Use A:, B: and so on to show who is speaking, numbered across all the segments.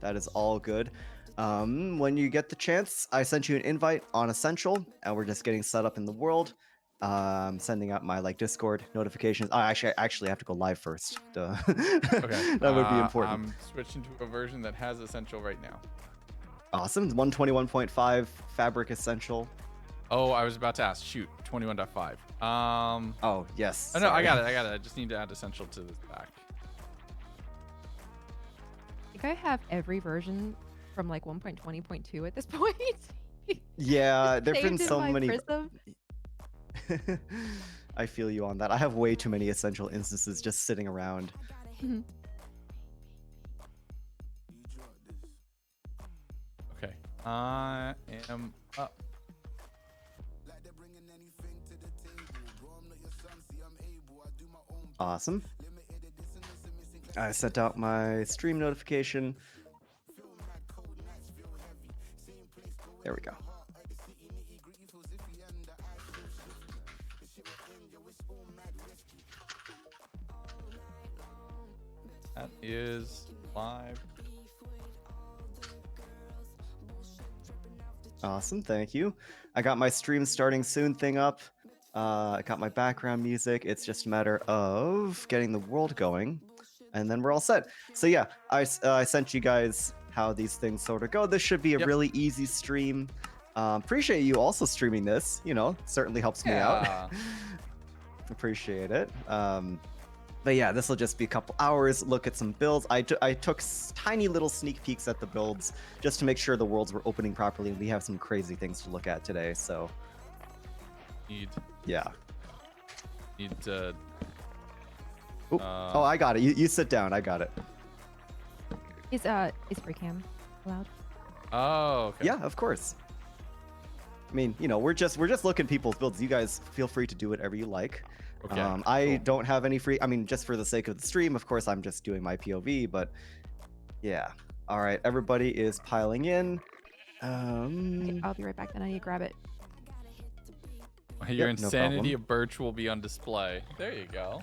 A: That is all good. When you get the chance, I sent you an invite on Essential, and we're just getting set up in the world. Sending out my Discord notifications. I actually have to go live first. Duh.
B: Okay.
A: That would be important.
B: I'm switching to a version that has Essential right now.
A: Awesome. 121.5 Fabric Essential.
B: Oh, I was about to ask. Shoot, 21.5.
A: Oh yes.
B: Oh no, I
A: sorry.
B: got it. I just need to add Essential to this back.
C: I think I have every version from 1.20.2 at this point.
A: Yeah, there've been
C: Saved in
A: so
C: my
A: many.
C: Prism.
A: I feel you on that. I have way too many Essential instances just sitting around.
B: Okay. I am up.
A: Awesome. I sent out my stream notification. There we go.
B: That is live.
A: Awesome, thank you. I got my stream starting soon thing up. I got my background music. It's just a matter of getting the world going, and then we're all set. So yeah, I sent you guys how these things sort of go. This should be a really easy stream. Appreciate you also streaming this. Certainly helps me out. Appreciate it. But yeah, this will just be a couple hours. Look at some builds. I took tiny little sneak peeks at the builds just to make sure the worlds were opening properly. We have some crazy things to look at today. So yeah.
B: Need to.
A: Oh, I got it. You sit down. I got it.
C: Is free cam allowed?
B: Oh, okay.
A: Yeah, of course. I mean, we're just looking at people's builds. You guys feel free to do whatever you like.
B: Okay.
A: I don't have any free. I mean, just for the sake of the stream, of course, I'm just doing my POV. But yeah. All right, everybody is piling in.
C: Okay, I'll be right back. Then I need to grab it.
B: Your
A: Yep, no
B: insanity
A: problem.
B: of Birch will be on display. There you go.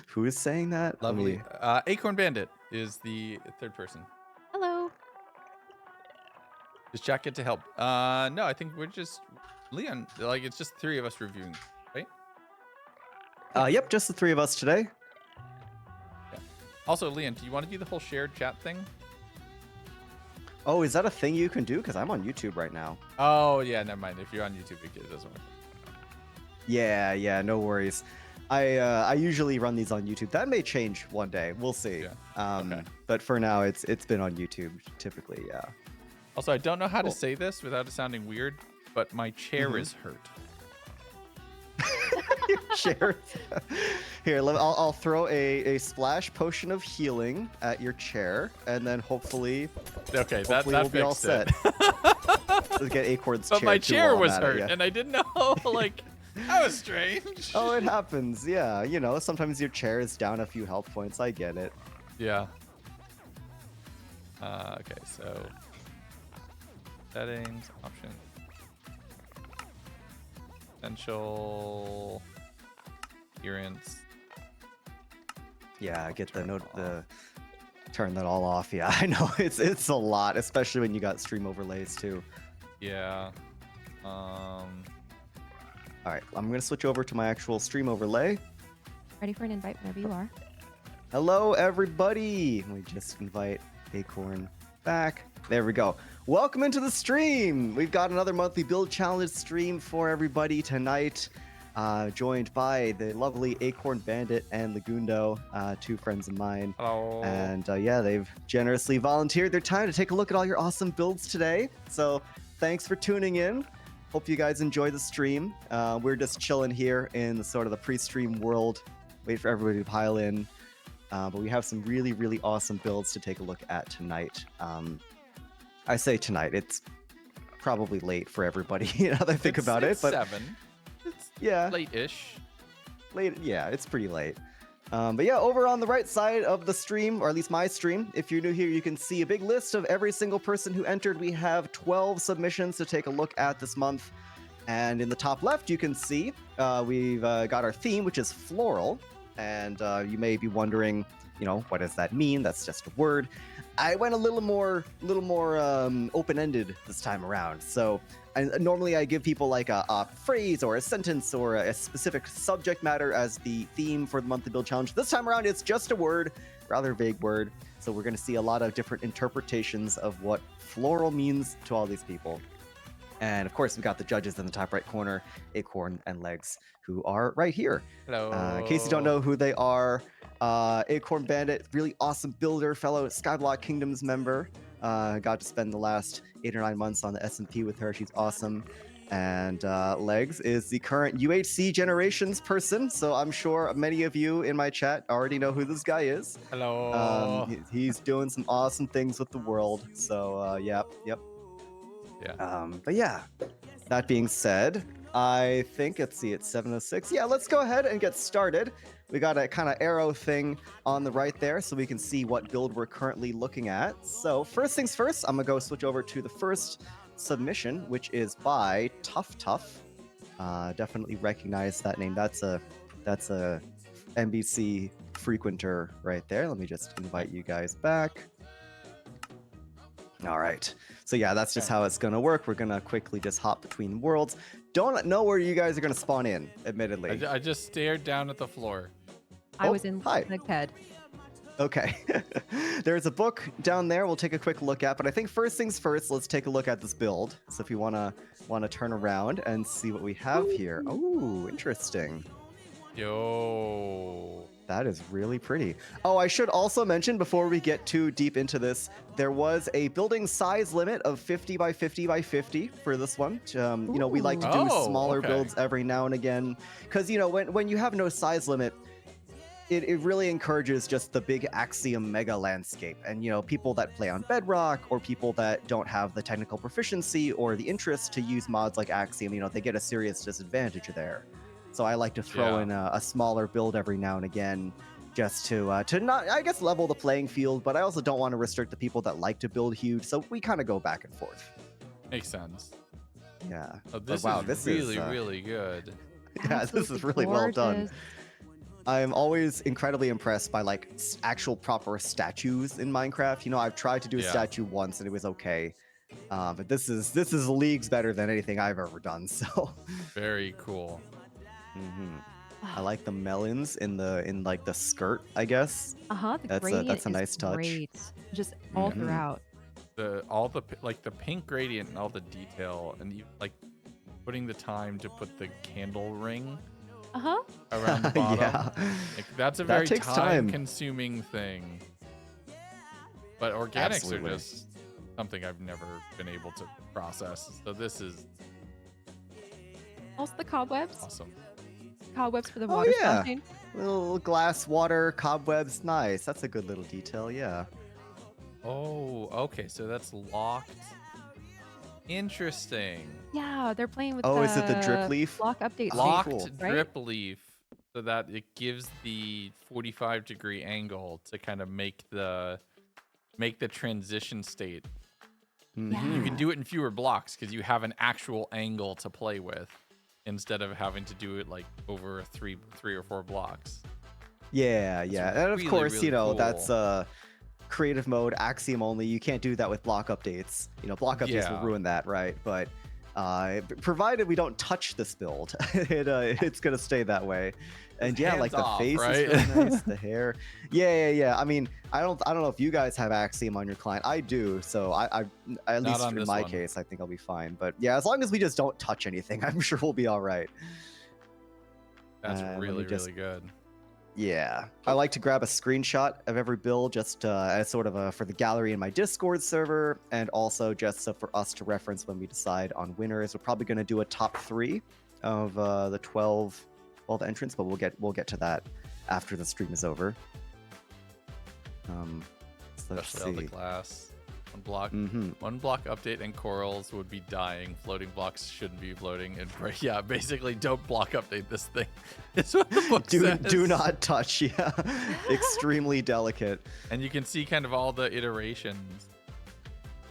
A: Who is saying that?
B: Lovely. Acorn Bandit is the third person.
C: Hello.
B: Does Jack get to help? No, I think we're just Leon. It's just three of us reviewing, right?
A: Yep, just the three of us today.
B: Yeah. Also, Leon, do you want to do the whole shared chat thing?
A: Oh, is that a thing you can do? Because I'm on YouTube right now.
B: Oh, yeah, never mind. If you're on YouTube, it doesn't work.
A: Yeah, no worries. I usually run these on YouTube. That may change one day. We'll see.
B: Yeah. Okay.
A: But for now, it's been on YouTube typically. Yeah.
B: Also, I don't know how to say this without it sounding weird, but my chair is hurt.
A: Your chair. Here, I'll throw a splash potion of healing at your chair, and then hopefully we'll be all set. Let's get Acorn's
B: But
A: chair.
B: my
A: too
B: chair
A: while I'm
B: was
A: at it,
B: hurt,
A: yeah.
B: and I didn't know. That was strange.
A: Oh, it happens. Yeah, sometimes your chair is down a few health points. I get it.
B: Yeah. Okay, so settings, options, essential, appearance.
A: Yeah, get the turn that all off. Yeah, I know it's a lot, especially when you got stream overlays too.
B: Yeah.
A: All right, I'm gonna switch over to my actual stream overlay.
C: Ready for an invite whenever you are.
A: Hello, everybody. Let me just invite Acorn back. There we go. Welcome into the stream. We've got another monthly build challenge stream for everybody tonight. Joined by the lovely Acorn Bandit and Lagundo, two friends of mine.
B: Hello.
A: And yeah, they've generously volunteered their time to take a look at all your awesome builds today. So thanks for tuning in. Hope you guys enjoy the stream. We're just chilling here in the sort of the pre-stream world. Wait for everybody to pile in. But we have some really, really awesome builds to take a look at tonight. I say tonight, it's probably late for everybody now that I think about it. But
B: 7. It's
A: yeah,
B: late-ish.
A: Late, yeah, it's pretty late. But yeah, over on the right side of the stream, or at least my stream, if you're new here, you can see a big list of every single person who entered. We have 12 submissions to take a look at this month. And in the top left, you can see we've got our theme, which is floral. And you may be wondering, what does that mean? That's just a word. I went a little more open-ended this time around. So normally I give people like a phrase or a sentence or a specific subject matter as the theme for the monthly build challenge. This time around, it's just a word, rather vague word. So we're going to see a lot of different interpretations of what floral means to all these people. And of course, we've got the judges in the top right corner, Acorn and Legs, who are right here.
B: Hello.
A: In case you don't know who they are, Acorn Bandit, really awesome builder, fellow Skyblock Kingdoms member. Got to spend the last 8 or 9 months on the SMP with her. She's awesome. And Legs is the current UHC Generations person. So I'm sure many of you in my chat already know who this guy is.
B: Hello.
A: He's doing some awesome things with the world. So yep.
B: Yeah.
A: But yeah, that being said, I think, let's see, it's 7:06. Yeah, let's go ahead and get started. We got a kind of arrow thing on the right there so we can see what build we're currently looking at. So first things first, I'm gonna go switch over to the first submission, which is by Tough Tough. Definitely recognize that name. That's a NBC frequenter right there. Let me just invite you guys back. All right. So yeah, that's just how it's going to work. We're going to quickly just hop between worlds. Don't know where you guys are going to spawn in, admittedly.
B: I just stared down at the floor.
C: I
A: Oh,
C: was in
A: hi.
C: Leg's head.
A: Okay. There's a book down there we'll take a quick look at, but I think first things first, let's take a look at this build. So if you want to turn around and see what we have here. Oh, interesting.
B: Yo.
A: That is really pretty. Oh, I should also mention before we get too deep into this, there was a building size limit of 50 by 50 by 50 for this one. We like to do smaller builds every now and again because, when you have no size limit, it really encourages just the big Axiom mega landscape. And, people that play on Bedrock or people that don't have the technical proficiency or the interest to use mods like Axiom, they get a serious disadvantage there. So I like to throw in a smaller build every now and again just to not, I guess, level the playing field, but I also don't want to restrict the people that like to build huge, so we kind of go back and forth.
B: Makes sense.
A: Yeah.
B: Oh, this is really good.
A: Yeah, this is really well done. I'm always incredibly impressed by actual proper statues in Minecraft. I've tried to do a statue once and it was okay. But this is leagues better than anything I've ever done, so.
B: Very cool.
A: I like the melons in the skirt, I guess. That's a nice touch.
C: Great. Just all throughout.
B: The pink gradient and all the detail, and putting the time to put the candle ring around the bottom.
A: Yeah.
B: That's a very time-consuming thing. But organics are just something I've never been able to process. So this is
C: Also the cobwebs.
B: awesome.
C: Cobwebs for the water fountain.
A: Little glass water cobwebs, nice. That's a good little detail, yeah.
B: Oh, okay. So that's locked. Interesting.
C: Yeah, they're playing with
A: is it the drip leaf?
C: block update.
B: Locked
A: cool.
B: drip leaf, so that it gives the 45-degree angle to kind of make the transition state. You can do it in fewer blocks because you have an actual angle to play with, instead of having to do it over three or four blocks.
A: Yeah. And of course,
B: really cool.
A: that's creative mode, Axiom only. You can't do that with block updates. Block updates will ruin that, right? But provided we don't touch this build, it's gonna stay that way. And the face is really nice, the hair. Yeah. I mean, I don't know if you guys have Axiom on your client. I do, so I at least in my case, I think I'll be fine. But yeah, as long as we just don't touch anything, I'm sure we'll be all right.
B: That's really good.
A: Yeah, I like to grab a screenshot of every build just as sort of for the gallery in my Discord server, and also just so for us to reference when we decide on winners. We're probably going to do a top 3 of the 12 entrants, but we'll get to that after the stream is over. So let's
B: Especially all
A: see.
B: the glass. One block update and corals would be dying. Floating blocks shouldn't be floating. And basically don't block update this thing. It's what the book says.
A: Do not touch. Yeah, extremely delicate.
B: And you can see kind of all the iterations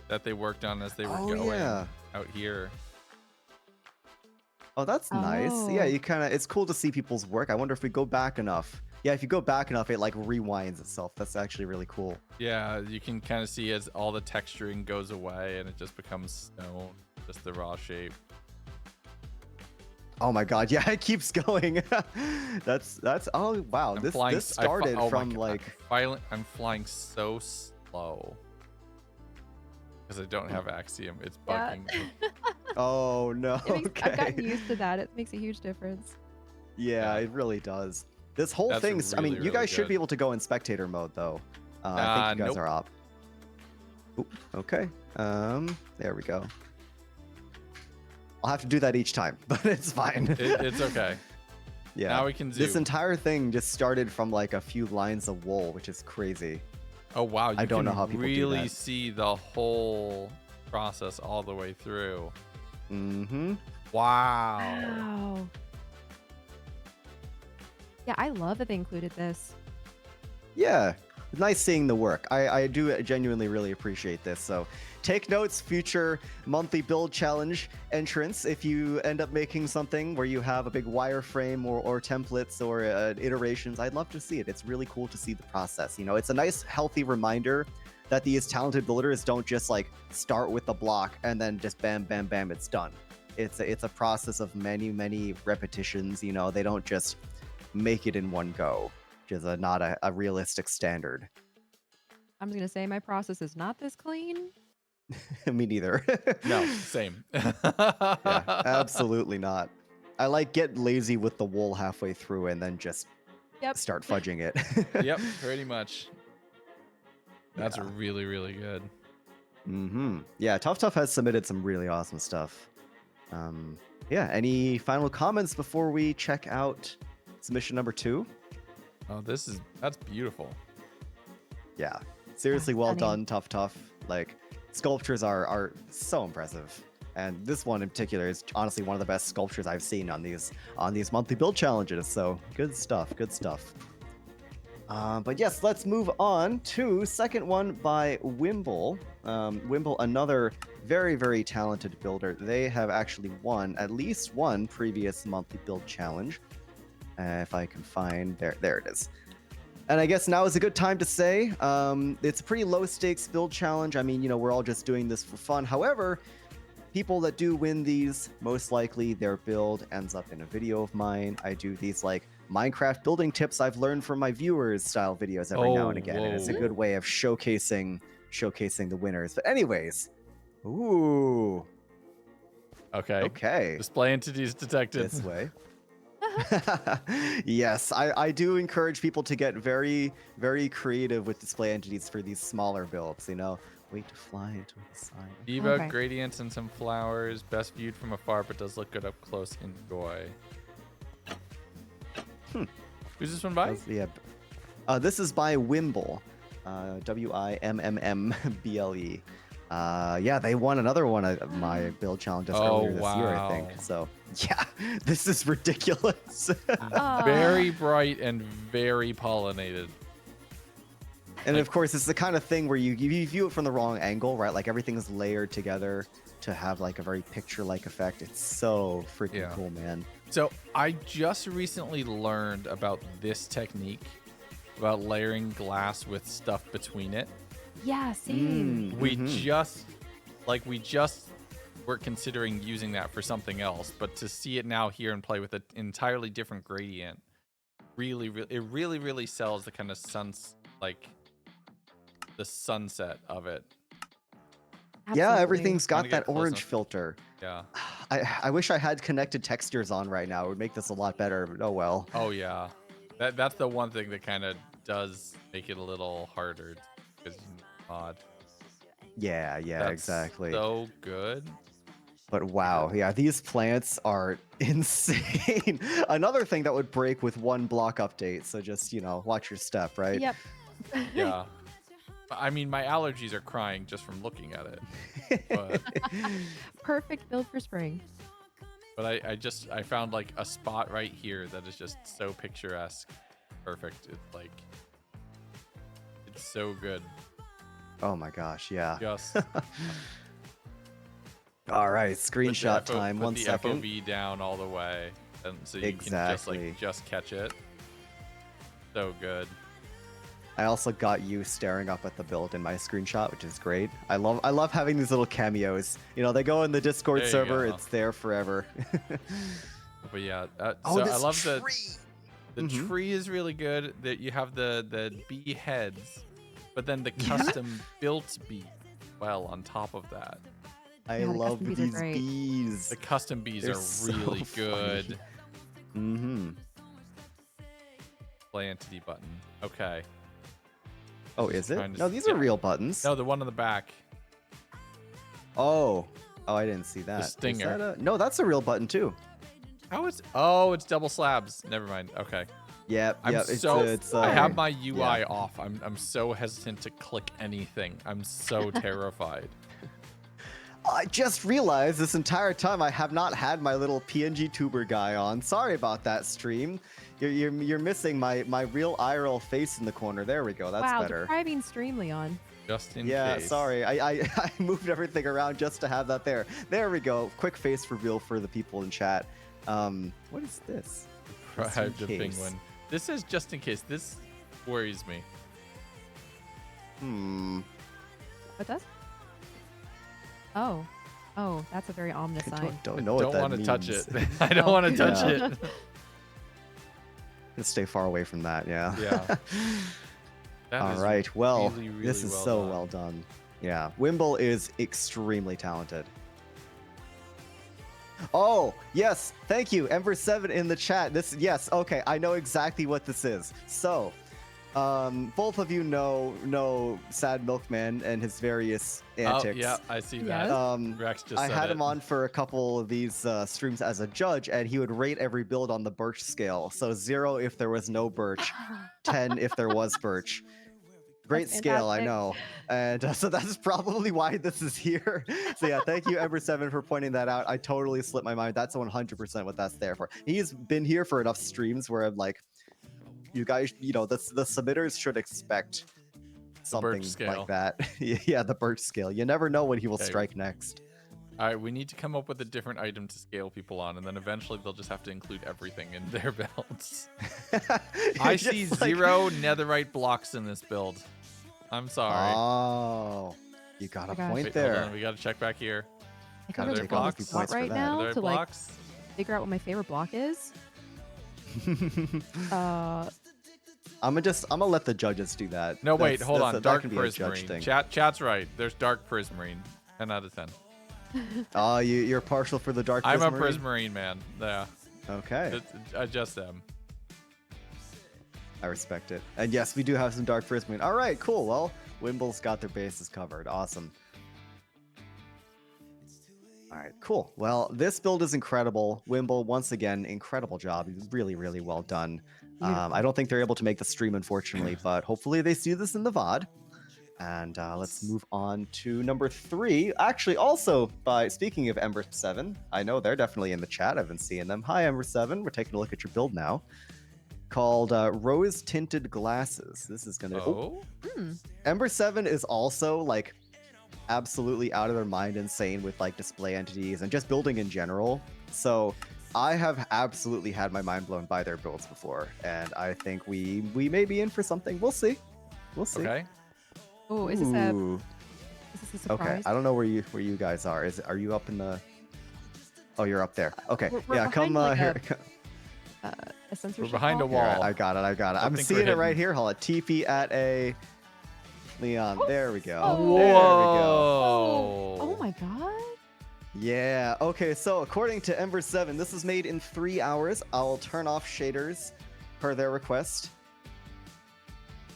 B: that they worked on as they were going out here.
A: Oh, that's nice. Yeah, it's cool to see people's work. I wonder if we go back enough Yeah, if you go back enough, it like rewinds itself. That's actually really cool.
B: Yeah, you can kind of see as all the texturing goes away and it just becomes stone, just the raw shape.
A: Oh my god, yeah, it keeps going. that's oh wow. This started
B: oh my
A: from
B: God,
A: like
B: I'm flying so slow because I don't have Axiom. It's
C: Yeah.
B: bugging me.
A: oh no.
C: I've gotten
A: Okay.
C: used to that. It makes a huge difference.
A: Yeah,
B: Yeah.
A: it really does. This whole
B: That's
A: thing, I mean,
B: really,
A: you guys
B: really
A: should be
B: good.
A: able to go in spectator mode though. I think you guys
B: Nope.
A: are up. Oop, okay. There we go. I'll have to do that each time, but it's fine.
B: It's okay.
A: Yeah.
B: Now we can zoom.
A: This entire thing just started from like a few lines of wool, which is crazy.
B: Oh wow, you
A: I don't
B: can
A: know how people do
B: really
A: that.
B: see the whole process all the way through.
A: Mm-hmm.
B: Wow.
C: Wow. Yeah, I love that they included this.
A: Yeah, nice seeing the work. I do genuinely really appreciate this. So take notes, future monthly build challenge entrants. If you end up making something where you have a big wireframe or templates or iterations, I'd love to see it. It's really cool to see the process. You know, it's a nice, healthy reminder that these talented builders don't just like start with the block and then just bam, bam, bam, it's done. It's a process of many, many repetitions. You know, they don't just make it in one go, which is not a realistic standard.
C: I'm just gonna say my process is not this clean.
A: Me neither.
B: No, same.
A: Yeah, absolutely not. I like get lazy with the wool halfway through and then just
C: Yep.
A: start fudging it.
B: Yep, pretty much. That's
A: Yeah.
B: really, really good.
A: Mm-hmm. Yeah, Tough Tough has submitted some really awesome stuff. Yeah, any final comments before we check out submission number 2?
B: Oh, that's beautiful.
A: Yeah, seriously, well
C: stunning.
A: done, Tough Tough. Like, sculptures are so impressive, and this one in particular is honestly one of the best sculptures I've seen on these monthly build challenges. So good stuff, good stuff. But yes, let's move on to second one by Wimble. Wimble, another very, very talented builder. They have actually won at least one previous monthly build challenge. If I can find there it is. And I guess now is a good time to say it's a pretty low stakes build challenge. I mean, you know, we're all just doing this for fun. However, people that do win these, most likely their build ends up in a video of mine. I do these like Minecraft building tips I've learned from my viewers style videos every now and again. And it's a
B: whoa.
A: good way of showcasing the winners. But anyways, ooh,
B: Okay.
A: okay,
B: Display entities detected.
A: this way. Yes, I do encourage people to get very, very creative with display entities for these smaller builds, you know. Wait to fly into the sun.
B: Diva,
C: Okay.
B: gradients, and some flowers. Best viewed from afar, but does look good up close. Enjoy. Who's this one by?
A: Yeah. This is by Wimble. Wimble. Yeah, they won another one of my build challenges earlier this year, I think.
B: wow.
A: So, yeah, this is ridiculous.
B: Very bright and very pollinated.
A: And of course, it's the kind of thing where you view it from the wrong angle, right? Like everything's layered together to have like a very picture-like effect. It's so freaking
B: Yeah.
A: cool, man.
B: So I just recently learned about this technique, about layering glass with stuff between it.
C: Yeah, same.
B: We just were considering using that for something else, but to see it now here and play with an entirely different gradient, it really sells the kind of the sunset of it.
A: Yeah,
C: Absolutely.
A: everything's
B: Wanna
A: got
B: get
A: that
B: close
A: orange
B: enough?
A: filter.
B: Yeah.
A: I wish I had connected textures on right now. It would make this a lot better, but oh well.
B: Oh yeah. That's the one thing that kind of does make it a little harder because mod.
A: Yeah,
B: That's
A: exactly.
B: So good.
A: But wow, yeah, these plants are insane. Another thing that would break with one block update, so just, you know, watch your step, right?
C: Yep.
B: Yeah. I mean, my allergies are crying just from looking at it. But,
C: Perfect build for spring.
B: but I found like a spot right here that is just so picturesque. Perfect. It's so good.
A: Oh my gosh, yeah.
B: Just
A: All right,
B: put
A: screenshot
B: the
A: time.
B: put
A: 1
B: the
A: second.
B: FOV down all the way, and so you
A: Exactly.
B: can just catch it. So good.
A: I also got you staring up at the build in my screenshot, which is great. I love having these little cameos. You know, they go in the Discord
B: There you
A: server,
B: go.
A: it's there forever.
B: But yeah,
A: Oh,
B: so
A: this
B: I love
A: tree!
B: the
A: Mhm.
B: tree is really good. That you have the bee heads, but then the custom built bee well on top of that.
A: I
C: Yeah, the
A: love
C: custom bees are
A: these
C: great.
A: bees.
B: The custom bees
A: They're
B: are
A: so
B: really
A: funny.
B: good.
A: Mm-hmm.
B: Play entity button. Okay.
A: Oh,
B: Just
A: is it?
B: trying to
A: No,
B: s-
A: these are
B: yeah.
A: real buttons.
B: No, the one on the back.
A: Oh. Oh, I didn't see that. Is
B: stinger.
A: that no, that's a real button too.
B: How is? Oh, it's double slabs. Never mind. Okay.
A: Yep,
B: I'm
A: yep.
B: so. I have my UI
A: yeah.
B: off. I'm so hesitant to click anything. I'm so terrified.
A: I just realized this entire time I have not had my little PNG tuber guy on. Sorry about that, stream. You're missing my real IRL face in the corner. There we go. That's
C: wow,
A: better.
C: depriving stream, Leon.
B: Just in
A: Yeah,
B: case.
A: sorry. I moved everything around just to have that there. There we go. Quick face reveal for the people in chat. What is this? Just in
B: Deprived of
A: case.
B: penguin. This is just in case. This worries me.
C: What does? Oh. Oh, that's a very ominous
A: I
C: sign.
A: don't know what that
B: want to touch
A: means.
B: it. I don't want to touch
A: Yeah.
B: it.
A: Just stay far away from that. Yeah.
B: Yeah. That
A: All
B: is
A: right. Well,
B: really, really
A: this is
B: well
A: so
B: done.
A: well done. Yeah. Wimble is extremely talented. Oh, yes. Thank you. Ember7 in the chat. Yes. Okay. I know exactly what this is. So, both of you know Sad Milkman and his various antics.
B: Oh, yeah, I see
C: Yes.
B: that. Rex just
A: I
B: said
A: had
B: it.
A: him on for a couple of these streams as a judge, and he would rate every build on the birch scale. So 0 if there was no birch, 10 if there was birch. Great
C: That's
A: scale, I
C: fantastic.
A: know. And so that's probably why this is here. So yeah, thank you, Ember7, for pointing that out. I totally slipped my mind. That's 100% what that's there for. He's been here for enough streams where I'm like, you guys, the submitters should expect something
B: scale.
A: like that. Yeah, the birch scale. You never know when he will
B: Okay.
A: strike next.
B: All right, we need to come up with a different item to scale people on, and then eventually they'll just have to include everything in their builds. I
A: Just
B: see
A: like-
B: 0 netherite blocks in this build. I'm sorry.
A: Oh, you got a
C: Oh my gosh.
A: point
B: Wait,
A: there.
B: hold on, we got to check back here.
C: I
A: Gotta
C: think
B: take
C: I'm
B: off
C: on
B: a
C: the
B: few
C: spot
A: points for
C: right
A: that.
C: now
B: Netherite
C: to like
B: blocks.
C: figure out what my favorite block is.
A: I'm gonna let the judges do that.
B: No, wait, hold on.
A: That
B: Dark
A: can be a judge
B: Prismarine.
A: thing.
B: Chat's right. There's Dark Prismarine. 10 out of 10.
A: Oh, you're partial for the dark.
B: I'm a
A: Prismarine?
B: Prismarine man. Yeah.
A: Okay,
B: I just am.
A: I respect it. And yes, we do have some dark Prismarine. All right, cool. Well, Wimble's got their bases covered. Awesome. All right, cool. Well, this build is incredible. Wimble, once again, incredible job. Really, really well done. I don't think they're able to make the stream, unfortunately, but hopefully they see this in the VOD. And let's move on to number 3. Actually, also, speaking of Ember7, I know they're definitely in the chat. I've been seeing them. Hi, Ember7. We're taking a look at your build now. Called Rose Tinted Glasses. This is going to...
B: Oh?
A: Ember7 is also, like, absolutely out of their mind insane with, like, display entities and just building in general. So I have absolutely had my mind blown by their builds before. And I think we may be in for something. We'll see. We'll see.
B: Okay.
C: Oh, is this
A: Ooh.
C: a surprise?
A: Okay, I don't know where you guys are. Are you up in the? Oh, you're up there. Okay,
C: We're
A: yeah, come
C: behind, like,
A: here.
C: A censorship
B: behind a
C: wall?
B: wall.
A: Here, I got it.
B: I
A: I'm
B: think we're
A: seeing it right
B: hidden.
A: here. Hold on. TP at a Leon. There we go.
C: Oh.
A: There we go.
C: Oh, oh my god.
A: Yeah. Okay. So according to Ember7, this was made in 3 hours. I'll turn off shaders per their request.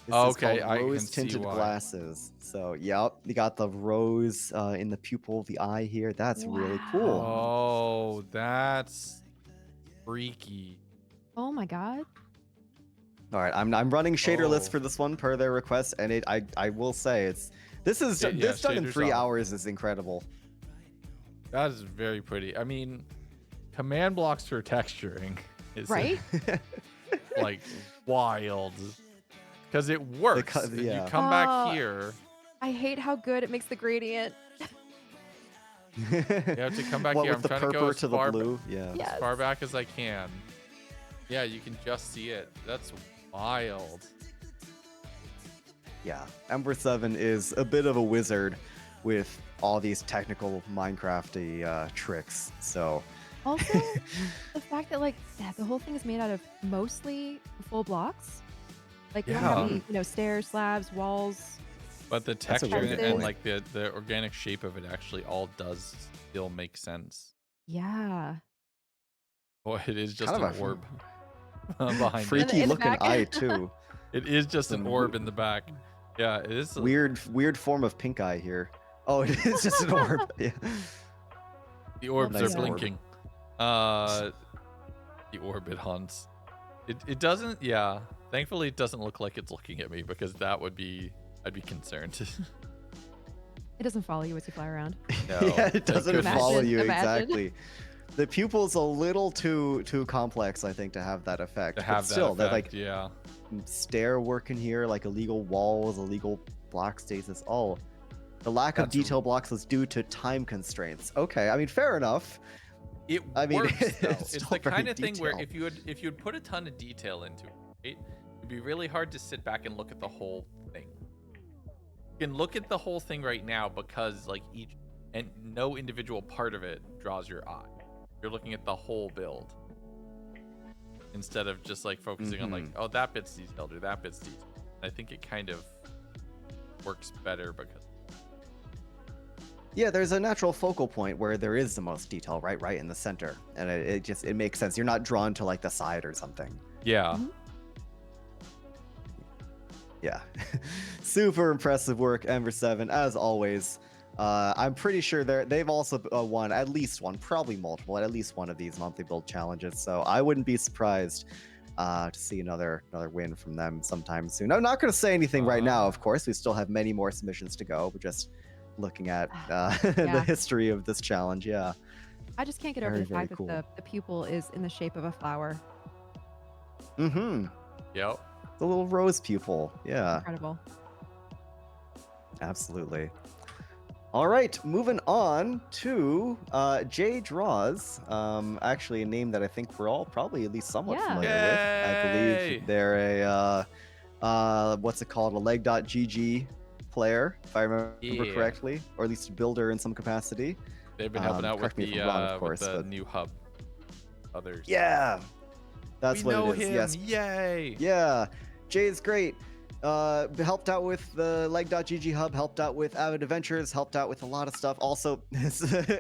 A: This
B: Okay,
A: is
B: I
A: called
B: can
A: rose
B: see
A: tinted
B: why.
A: glasses. So, yep, you got the rose in the pupil of the eye here. That's really cool.
B: Oh, that's freaky.
C: Oh my god.
A: All right, I'm running shader lists
B: Oh.
A: for this one per their request, and I will say this
B: Yeah,
A: done in
B: shaders
A: 3
B: off.
A: hours is incredible.
B: That is very pretty. I mean, command blocks for texturing is
C: Right?
B: like wild. Because it works.
A: yeah.
B: You come back
C: Oh.
B: here.
C: I hate how good it makes the gradient.
B: You have to come back
A: What,
B: here.
A: with
B: I'm
A: the
B: trying to go
A: purple
B: as
A: to the
B: far
A: blue? Yeah.
C: Yes.
B: as far back as I can. Yeah, you can just see it. That's Wild.
A: Yeah, Ember 7 is a bit of a wizard with all these technical Minecrafty tricks. So
C: Also, the fact that like the whole thing is made out of mostly full blocks. Like we don't have
B: Yeah.
C: any, stairs, slabs, walls.
B: But the
A: That's a
B: texture
A: really
C: good
B: and
C: point.
B: like the organic shape of it actually all does still make sense.
C: Yeah.
B: Boy, it is just
A: Kind
B: an
A: of a
B: orb behind it.
A: freaky
C: in the
A: looking
C: back.
A: eye too.
B: It is just an
A: Some
B: orb in the back. Yeah, it is.
A: Weird form of pink eye here. Oh, it is just an orb. Yeah.
B: The orbs
A: Nice
B: are
A: orb.
B: blinking. The orb it haunts. It doesn't. Yeah. Thankfully, it doesn't look like it's looking at me because I'd be concerned.
C: It doesn't follow you as you fly around.
B: No,
A: Yeah, it
B: thank
A: doesn't
B: goodness.
A: follow you
C: Imagine.
A: exactly. The pupil's a little too complex, I think, to have that effect.
B: To
A: But
B: have that
A: still, they're
B: effect,
A: like
B: yeah.
A: stair work in here, like illegal walls, illegal block stasis. Oh, the lack of
B: That's
A: detail blocks was due to time constraints. Okay, I mean, fair enough.
B: It
A: I mean,
B: works though.
A: it's
B: It's
A: still
B: the kind
A: very
B: of thing where
A: detailed.
B: if you had put a ton of detail into it, right, it'd be really hard to sit back and look at the whole thing. You can look at the whole thing right now because like each and no individual part of it draws your eye. You're looking at the whole build instead of just like focusing on like,
A: Mhm.
B: oh, that bit's detailed or that bit's detailed. I think it kind of works better because
A: Yeah, there's a natural focal point where there is the most detail, right in the center, and it makes sense. You're not drawn to like the side or something.
B: yeah.
C: Mhm.
A: Yeah, super impressive work, Ember 7, as always. I'm pretty sure they've also won at least one, probably multiple, at least one of these monthly build challenges. So I wouldn't be surprised to see another win from them sometime soon. I'm not going to say anything right now, of course. We still have many more submissions to go. We're just looking at the
C: Yeah.
A: history of this challenge. Yeah.
C: I just can't get over
A: Very,
C: the fact
A: very cool.
C: that the pupil is in the shape of a flower.
A: Mm-hmm.
B: Yep.
A: The little rose pupil. Yeah.
C: Incredible.
A: Absolutely. All right, moving on to Jay Draws. Actually, a name that I think we're all probably at least somewhat
C: Yeah.
A: familiar with. I
B: Yay!
A: believe they're a what's it called, a leg.gg player, if I remember
B: Yeah.
A: correctly, or at least a builder in some capacity.
B: They've been helping out with
A: correct me if
B: the
A: I'm wrong, of course,
B: with the
A: but-
B: new hub. Others.
A: Yeah, that's
B: we
A: what
B: know
A: it is.
B: him.
A: Yes,
B: Yay!
A: yeah, Jay's great. Helped out with the leg.gg hub, helped out with Avid Adventures, helped out with a lot of stuff. Also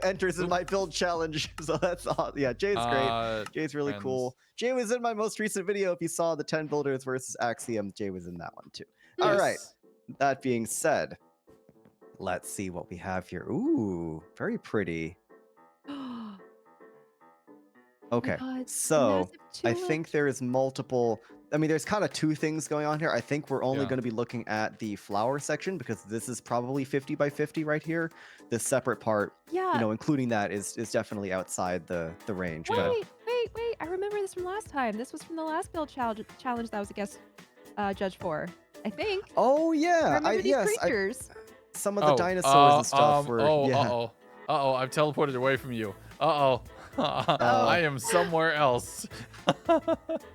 A: enters in my build challenge, so that's all. Yeah, Jay's great. Jay's really
B: friends.
A: cool. Jay was in my most recent video. If you saw the 10 builders versus Axiom, Jay was in that one too. All right.
B: Yes.
A: That being said, let's see what we have here. Ooh, very pretty. Okay,
C: God,
A: so
C: massive
A: I
C: tulip.
A: think there is multiple. I mean, there's kind of two things going on here. I think we're only
B: Yeah.
A: going to be looking at the flower section because this is probably 50 by 50 right here. The separate part,
C: Yeah.
A: including that is definitely outside the range. But
C: Wait. I remember this from last time. This was from the last build challenge that I was a guest judge for. I think.
A: oh
C: I
A: yeah,
C: remember these
A: yes,
C: creatures.
A: some of the dinosaurs and stuff were. Yeah.
B: Uh-oh, I've teleported away from you. Uh-oh. I am somewhere else.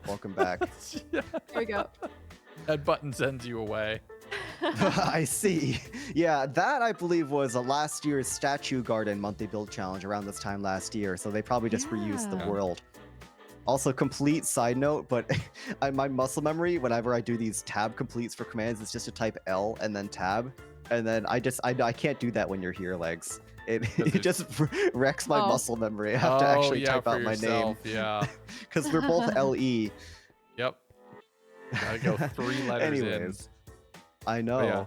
A: Welcome back.
B: Yeah.
C: There we go.
B: That button sends you away.
A: I see. Yeah, that I believe was a last year's Statue Garden monthly build challenge around this time last year. So they probably just reused the
C: Yeah.
A: world. Also, complete side note, but my muscle memory, whenever I do these tab completes for commands, it's just to type L and then tab. And then I can't do that when you're here, Legs. It just wrecks my
C: Oh.
A: muscle memory. I have to actually
B: yeah,
A: type
B: for
A: out my name
B: yourself, Yeah.
A: because we're both LE.
B: Yep. Gotta go 3 letters in.
A: Anyways, I
B: But
A: know.
B: yeah.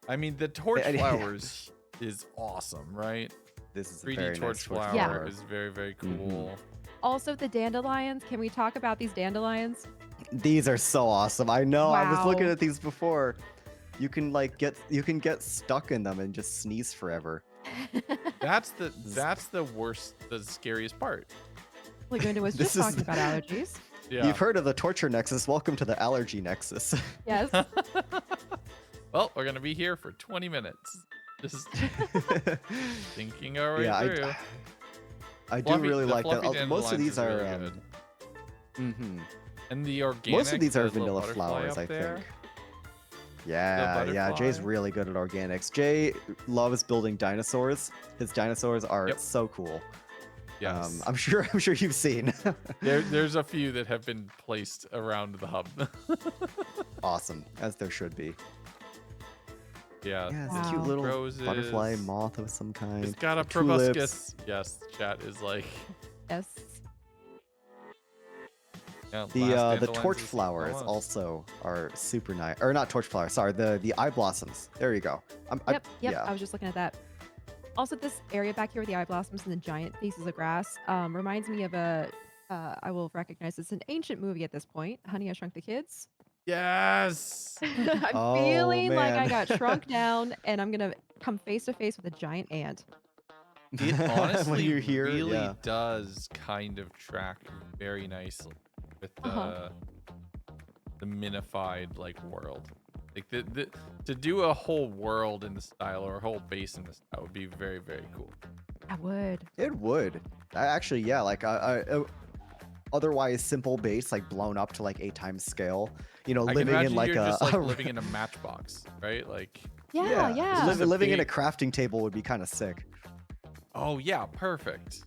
B: I mean, the torch
A: Any-
B: flowers is awesome, right?
A: This is a
B: 3D
A: very
B: torch
A: nice
B: flower
C: Yeah.
B: is very, very
A: Mhm.
B: cool.
C: Also, the dandelions. Can we talk about these dandelions?
A: These are so awesome. I know. I was looking
C: Wow.
A: at these before. You can get stuck in them and just sneeze forever.
B: That's the worst, the scariest part.
C: Laguna was
A: This
C: just
A: is-
C: talking about allergies.
B: Yeah.
A: You've heard of the torture nexus. Welcome to the allergy nexus.
C: Yes.
B: Well, we're gonna be here for 20 minutes. Just thinking our way
A: yeah,
B: through.
A: I do
B: Fluffy-
A: really
B: the
A: like that.
B: fluffy
A: Most of
B: dandelions
A: these
B: is
A: are.
B: really good.
A: Mhm.
B: And the organic.
A: Most of these are
B: the little
A: vanilla
B: butterfly
A: flowers,
B: up
A: I
B: there.
A: think. Yeah, Jay's
B: butterfly.
A: really good at organics. Jay loves building dinosaurs. His dinosaurs are
B: Yep.
A: so cool.
B: Yes.
A: I'm sure you've seen.
B: There's a few that have been placed around the hub.
A: Awesome, as there should be.
B: Yeah.
A: Yeah, it's a
C: Wow.
A: cute little
B: Roses.
A: butterfly moth of some kind.
B: It's got a
A: tulips.
B: proboscis. Yes, chat is like.
C: Yes.
B: Yeah,
A: The
B: last
A: the
B: dandelions
A: torch
B: is
A: flowers
B: almost.
A: also are super nice. Or not torch flowers, sorry, the eye blossoms. There you go.
C: Yep.
A: Yeah.
C: I was just looking at that. Also, this area back here with the eye blossoms and the giant pieces of grass reminds me of a. I will recognize it's an ancient movie at this point. Honey, I Shrunk the Kids.
B: Yes.
C: I'm
A: Oh,
C: feeling like I
A: man.
C: got shrunk down, and I'm gonna come face to face with a giant ant.
B: It
A: When
B: honestly
A: you're here,
B: really
A: yeah.
B: does kind of track very nicely with
C: Uh-huh.
B: the minified like world. Like the to do a whole world in the style or a whole base in the style would be very, very cool.
C: I would.
A: It would. Actually, yeah, like otherwise simple base, like blown up to like 8 times scale. You know,
B: I can
A: living
B: imagine
A: in like
B: you're
A: a
B: just like living in a matchbox, right? Like,
C: Yeah.
B: Just a
A: living in a
B: big-
A: crafting table would be kind of sick.
B: oh yeah, perfect.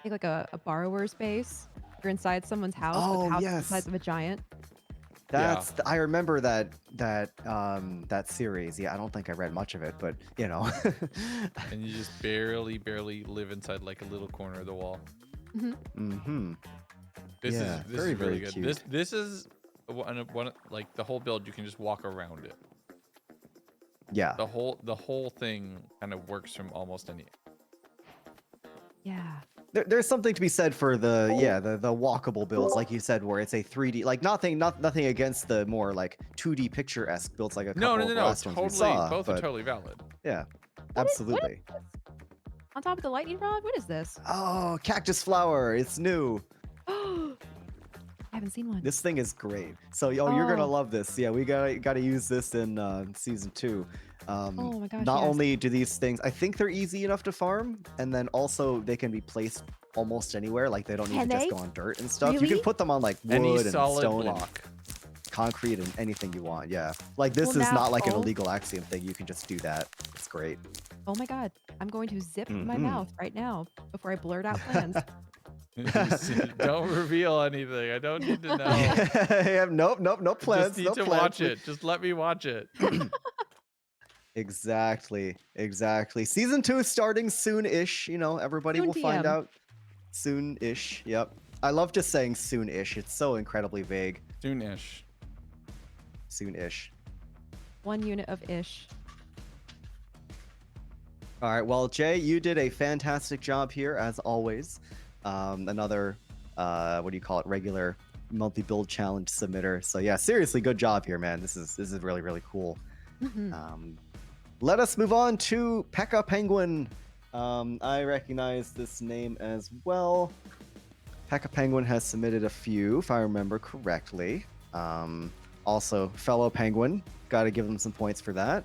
C: Take like a borrower's base. You're inside someone's house, but
A: Oh,
C: the house is the
A: yes.
C: size of a giant.
A: That's I remember that series. Yeah, I don't think I read much of it, but you know.
B: And you just barely live inside like a little corner of the wall.
A: Mm-hmm.
B: This
A: Yeah,
B: is
A: very,
B: really
A: very
B: good.
A: cute.
B: This is one like the whole build. You can just walk around it.
A: Yeah.
B: The whole thing kind of works from almost any.
C: Yeah.
A: There's something to be said for the the walkable builds, like you said, where it's a 3D, like nothing against the more like 2D picture-esque builds, like a couple
B: No.
A: of the last ones we
B: Totally,
A: saw.
B: both are
A: But
B: totally valid.
A: yeah,
C: What is
A: absolutely.
C: this? On top of the lightning rod? What is this?
A: Oh, cactus flower! It's new.
C: I haven't seen one.
A: This thing is great. So you're gonna
C: Oh.
A: love this. Yeah, we gotta use this in season 2.
C: Oh my gosh,
A: Not
C: yes.
A: only do these things, I think they're easy enough to farm, and then also they can be placed almost anywhere. Like they don't need
C: Can
A: to just
C: they?
A: go on dirt and stuff. You
C: Really?
A: can put them on like wood
B: Any
A: and
B: solid
A: stone
B: block.
A: and concrete and anything you want. Yeah, like this
C: Well,
A: is not like an
C: now-
A: illegal axiom thing. You can just do that. It's great.
C: Oh my god. I'm going to zip my
A: Mhm.
C: mouth right now before I blurt out plans.
B: Don't reveal anything. I don't need to know.
A: Yeah, nope, no plans.
B: Just need
A: no
B: to
A: plans.
B: watch it. Just let me watch it.
A: Exactly. Season 2 is starting soon-ish. You know, everybody
C: Soon
A: will find
C: TM.
A: out soon-ish. Yep. I love just saying soon-ish. It's so incredibly vague.
B: Soonish.
A: Soon-ish.
C: 1 unit of ish.
A: All right. Well, Jay, you did a fantastic job here as always. Another what do you call it? Regular multi-build challenge submitter. So yeah, seriously, good job here, man. This is really, really cool.
C: Mhm.
A: Let us move on to Pekka Penguin. I recognize this name as well. Pekka Penguin has submitted a few, if I remember correctly. Also, fellow Penguin, got to give them some points for that.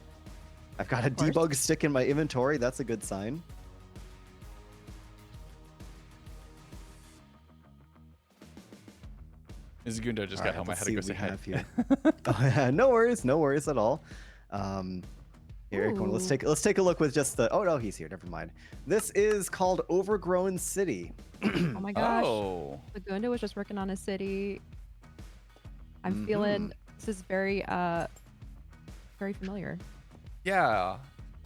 A: I've got a
C: Of course.
A: debug stick in my inventory. That's a good sign.
B: Gundo just
A: All
B: got
A: right,
B: home. I
A: let's
B: had
A: see
B: to go
A: what
B: say
A: we
B: hi.
A: have here. Oh, yeah, no worries at all. Here, come on, let's take a look with just the. Oh no, he's here. Never mind. This is called Overgrown City.
C: Oh my gosh.
B: Oh.
C: Lagunda was just working on a city. I'm feeling this is very familiar.
B: Yeah,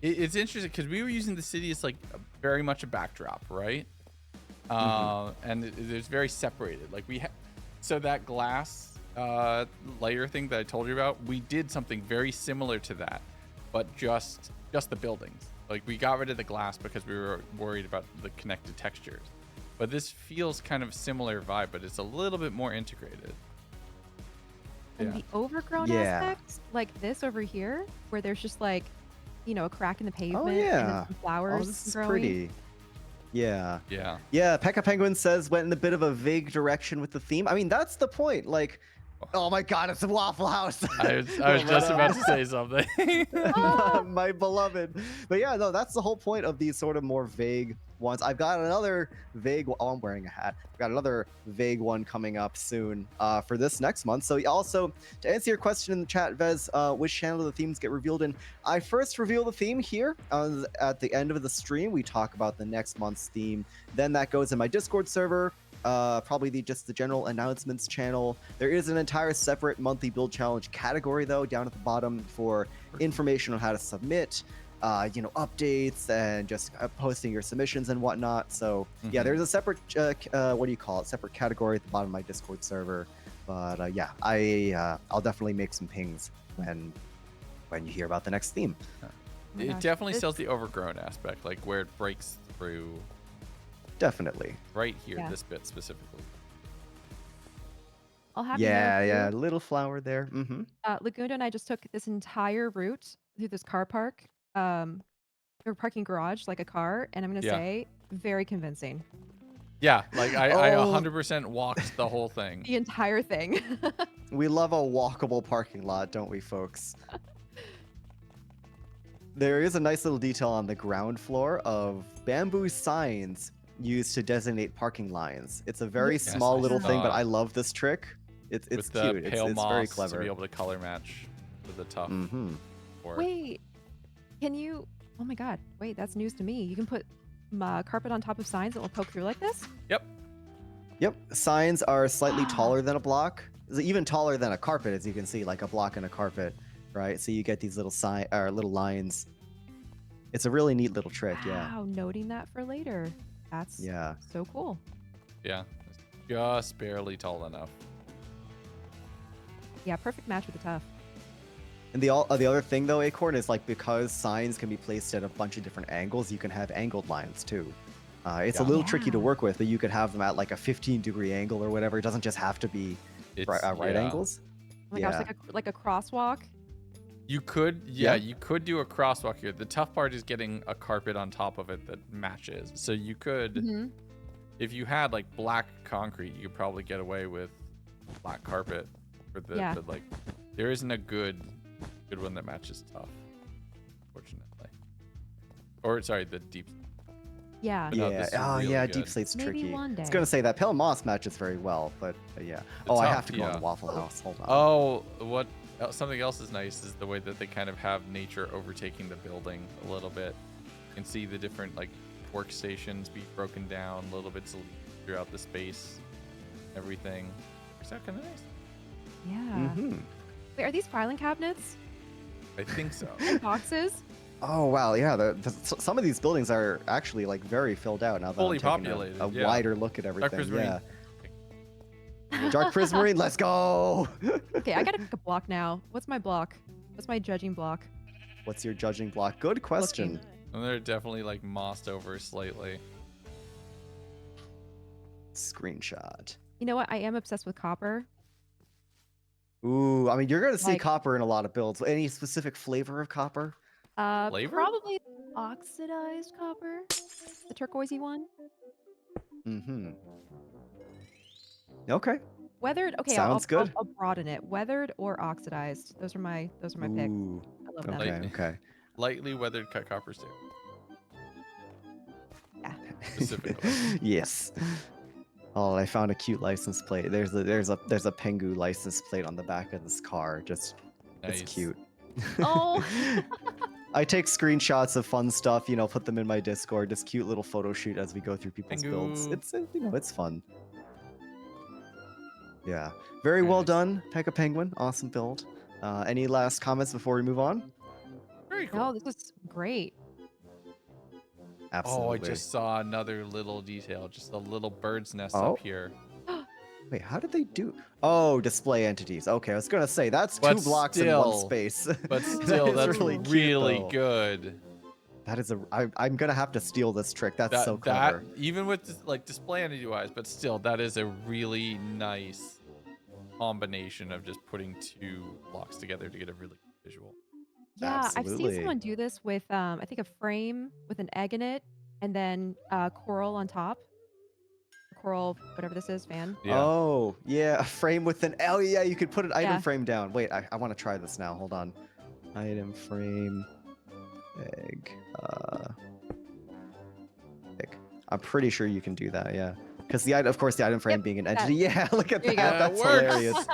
B: it's interesting because we were using the city as like very much a backdrop, right? And it's very separated. Like so that glass layer thing that I told you about, we did something very similar to that, but just the buildings. Like we got rid of the glass because we were worried about the connected textures. But this feels kind of similar vibe, but it's a little bit more integrated.
C: And
B: Yeah.
C: the overgrown
A: Yeah.
C: aspects, like this over here, where there's just like, a crack in the pavement and
A: yeah.
C: then some flowers
A: Oh, this is
C: growing.
A: pretty. Yeah.
B: Yeah.
A: Yeah, Pekka Penguin says went in a bit of a vague direction with the theme. I mean, that's the point. Like, Oh my God, it's a Waffle House.
B: I was just about to say something.
A: My beloved. But yeah, no, that's the whole point of these sort of more vague ones. I've got another vague. Oh, I'm wearing a hat. I've got another vague one coming up soon for this next month. So also to answer your question in the chat, Vez, which channel do the themes get revealed in? I first reveal the theme here at the end of the stream. We talk about the next month's theme. Then that goes in my Discord server. Probably just the general announcements channel. There is an entire separate monthly build challenge category though down at the bottom for information on how to submit, updates and just posting your submissions and whatnot. So yeah, there's a separate separate category at the bottom of my Discord server. But yeah, I'll definitely make some pings when you hear about the next theme.
B: It definitely sells the overgrown aspect, like where it breaks through.
A: Definitely.
B: Right here, this bit specifically.
C: I'll have you know,
A: Yeah, little flower there.
C: Lagunda and I just took this entire route through this car park, or parking garage, like a car, and I'm gonna say, very convincing.
B: Yeah, like I 100% walked the whole thing.
C: The entire thing.
A: We love a walkable parking lot, don't we, folks? There is a nice little detail on the ground floor of bamboo signs used to designate parking lines. It's a very small little thing, but I love this trick. It's
B: with
A: cute.
B: The pale
A: it's
B: moss
A: very clever
B: to be able to color match with the tough.
C: Wait, can you? Oh my God! Wait, that's news to me. You can put carpet on top of signs that will poke through like this.
A: Yep. Signs are slightly taller than a block, even taller than a carpet, as you can see, like a block and a carpet, right? So you get these little little lines. It's a really neat little trick.
C: Wow, noting that for later. That's so cool.
B: Yeah, it's just barely tall enough.
C: Yeah, perfect match with the tough.
A: And the other thing though, Acorn, is like because signs can be placed at a bunch of different angles, you can have angled lines too. It's a little tricky to work with, but you could have them at like a 15-degree angle or whatever. It doesn't just have to be right angles.
C: Oh my gosh, like a crosswalk.
B: You could, you could do a crosswalk here. The tough part is getting a carpet on top of it that matches. So you could, if you had like black concrete, you could probably get away with black carpet for the, but like there isn't a good one that matches tough, fortunately. Or sorry, the deep.
C: Yeah.
A: Deep slate's tricky.
C: Maybe one day.
A: I was gonna say that pale moss matches very well, but yeah. I have to go on the Waffle House. Hold on.
B: Oh, something else is nice is the way that they kind of have nature overtaking the building a little bit. You can see the different like workstations be broken down little bits throughout the space, everything. Is that kind of nice?
C: Yeah. Wait, are these filing cabinets?
B: I think so.
C: And boxes?
A: Oh wow, yeah. Some of these buildings are actually like very filled out now that
B: Fully
A: I'm taking
B: populated.
A: a wider look at everything.
B: Prismarine.
A: Dark Prismarine, let's go.
C: Okay, I gotta pick a block now. What's my block? What's my judging block?
A: What's your judging block? Good question.
B: And they're definitely like mossed over slightly.
A: Screenshot.
C: You know what? I am obsessed with copper.
A: Ooh, I mean, you're gonna see copper in a lot of builds. Any specific flavor of copper?
B: Flavor?
C: Probably oxidized copper, the turquoisey one.
A: Okay.
C: Weathered. Okay,
A: Sounds good.
C: I'll broaden it. Weathered or oxidized. Those are my picks. I love them.
A: Okay.
B: Lightly weathered cut copper steel.
C: Yeah.
B: Specifically.
A: Yes. Oh, I found a cute license plate. There's a Pengu license plate on the back of this car. Just
B: nice.
A: It's cute.
C: Oh.
A: I take screenshots of fun stuff, put them in my Discord. Just cute little photo shoot as we go through people's builds. It's it's fun. Yeah. Very well done, Pekka Penguin. Awesome build. Any last comments before we move on?
B: Very cool.
C: No, this was great.
A: Absolutely.
B: Oh, I just saw another little detail. Just a little bird's nest up here.
A: Wait, how did they do? Oh, display entities. Okay, I was gonna say that's two blocks in one space.
B: But still, that's really good.
A: That is I'm gonna have to steal this trick. That's so clever.
B: Even with like display entity wise, but still, that is a really nice combination of just putting two blocks together to get a really good visual.
C: Yeah,
A: Absolutely.
C: I've seen someone do this with I think a frame with an egg in it, and then coral on top. coral, whatever this is, fan.
B: Yeah.
A: Oh, yeah, a frame with an. Oh, yeah, you could put an item
C: Yeah.
A: frame down. Wait, I want to try this now. Hold on. Item frame, egg, egg. I'm pretty sure you can do that. Yeah, because of course, the item frame
C: Yep,
A: being an
C: that.
A: entity. Yeah, look at
C: There you
A: that.
C: go.
A: That's
B: That works.
A: hilarious.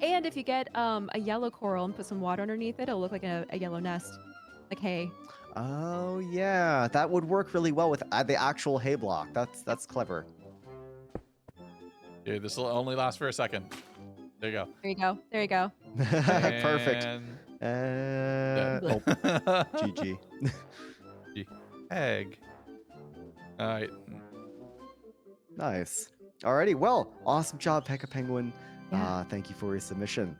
C: And if you get a yellow coral and put some water underneath it, it'll look like a yellow nest, like hay.
A: Oh yeah, that would work really well with the actual hay block. That's clever.
B: Okay, this will only last for a second. There you go.
C: There you go. There you go.
A: Perfect.
B: And
A: Oh, GG.
B: egg. All right.
A: Nice. Alrighty, well, awesome job, Pekka Penguin.
C: Yeah.
A: Thank you for your submission.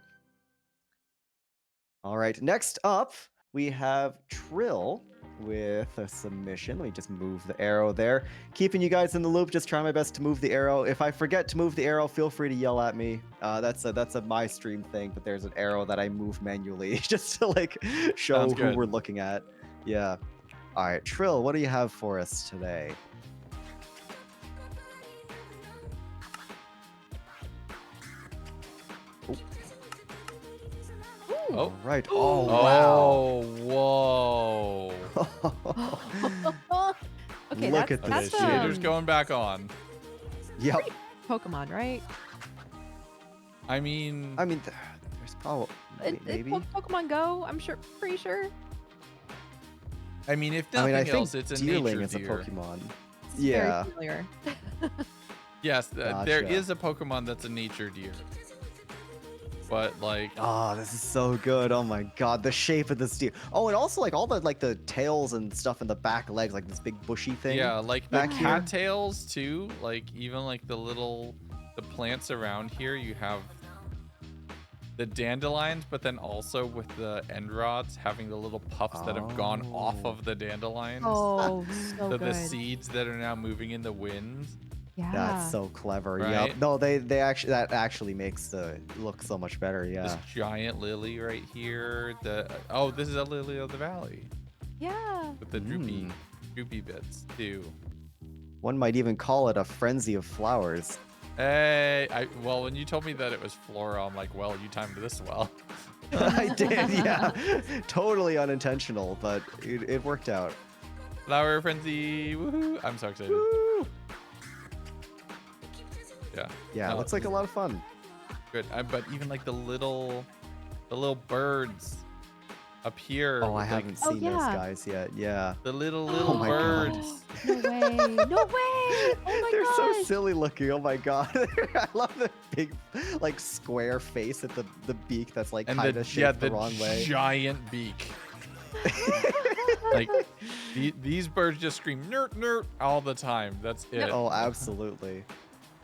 A: All right, next up, we have Trill with a submission. Let me just move the arrow there. Keeping you guys in the loop, just trying my best to move the arrow. If I forget to move the arrow, feel free to yell at me. That's a my stream thing, but there's an arrow that I move manually just to like show
B: Sounds
A: who
B: good.
A: we're looking at. Yeah. All right, Trill, what do you have for us today?
B: Oh.
A: All right. Oh, wow.
B: Oh, whoa.
C: Okay,
A: Look at
C: that's,
B: Okay,
A: this
C: that's
B: shader's going back on.
A: Yep.
C: Pokemon, right?
B: I mean,
A: There's probably maybe.
C: Pokemon Go, I'm pretty sure.
B: if
A: I
B: nothing
A: think
B: else, it's a
A: Deerling
B: nature
A: is a
B: deer.
A: Pokemon.
C: It's
A: Yeah.
C: Very familiar.
B: Yes, there
A: Gotcha.
B: is a Pokemon that's a nature deer. But like,
A: Oh, this is so good. Oh my god, the shape of this deer. Oh, and also like all the tails and stuff in the back legs, like this big bushy thing.
B: yeah, like the
A: back here.
B: cattails too. Like even like the plants around here, you have the dandelions, but then also with the end rods having the little puffs that have gone off
A: Oh.
B: of the dandelions.
C: Oh, so
B: So
C: good.
B: the seeds that are now moving in the wind.
C: Yeah.
A: That's so clever.
B: Right?
A: Yep. No, they actually that actually makes the look so much better. Yeah.
B: This giant lily right here. This is a lily of the valley
C: Yeah.
B: with the droopy bits too.
A: One might even call it a frenzy of flowers.
B: Hey, well, when you told me that it was floral, I'm like, well, you timed this well.
A: I did, yeah. Totally unintentional, but it worked out.
B: Flower frenzy, woohoo! I'm so excited.
A: Woo!
B: Yeah.
A: Yeah,
B: No,
A: it looks like a lot of fun.
B: Good. But even like the little birds up here.
A: Oh, I
B: with, like,
A: haven't
C: Oh,
A: seen those
C: yeah.
A: guys yet. Yeah.
B: the little
A: Oh my God.
B: birds.
C: No way. No way. Oh my
A: They're
C: gosh.
A: so silly looking. Oh my god. I love the big, like, square face at the beak that's like
B: And
A: kind of shaped the
B: the
A: wrong way.
B: giant beak. Like these birds just scream nert nert all the time. That's it.
A: Oh, absolutely.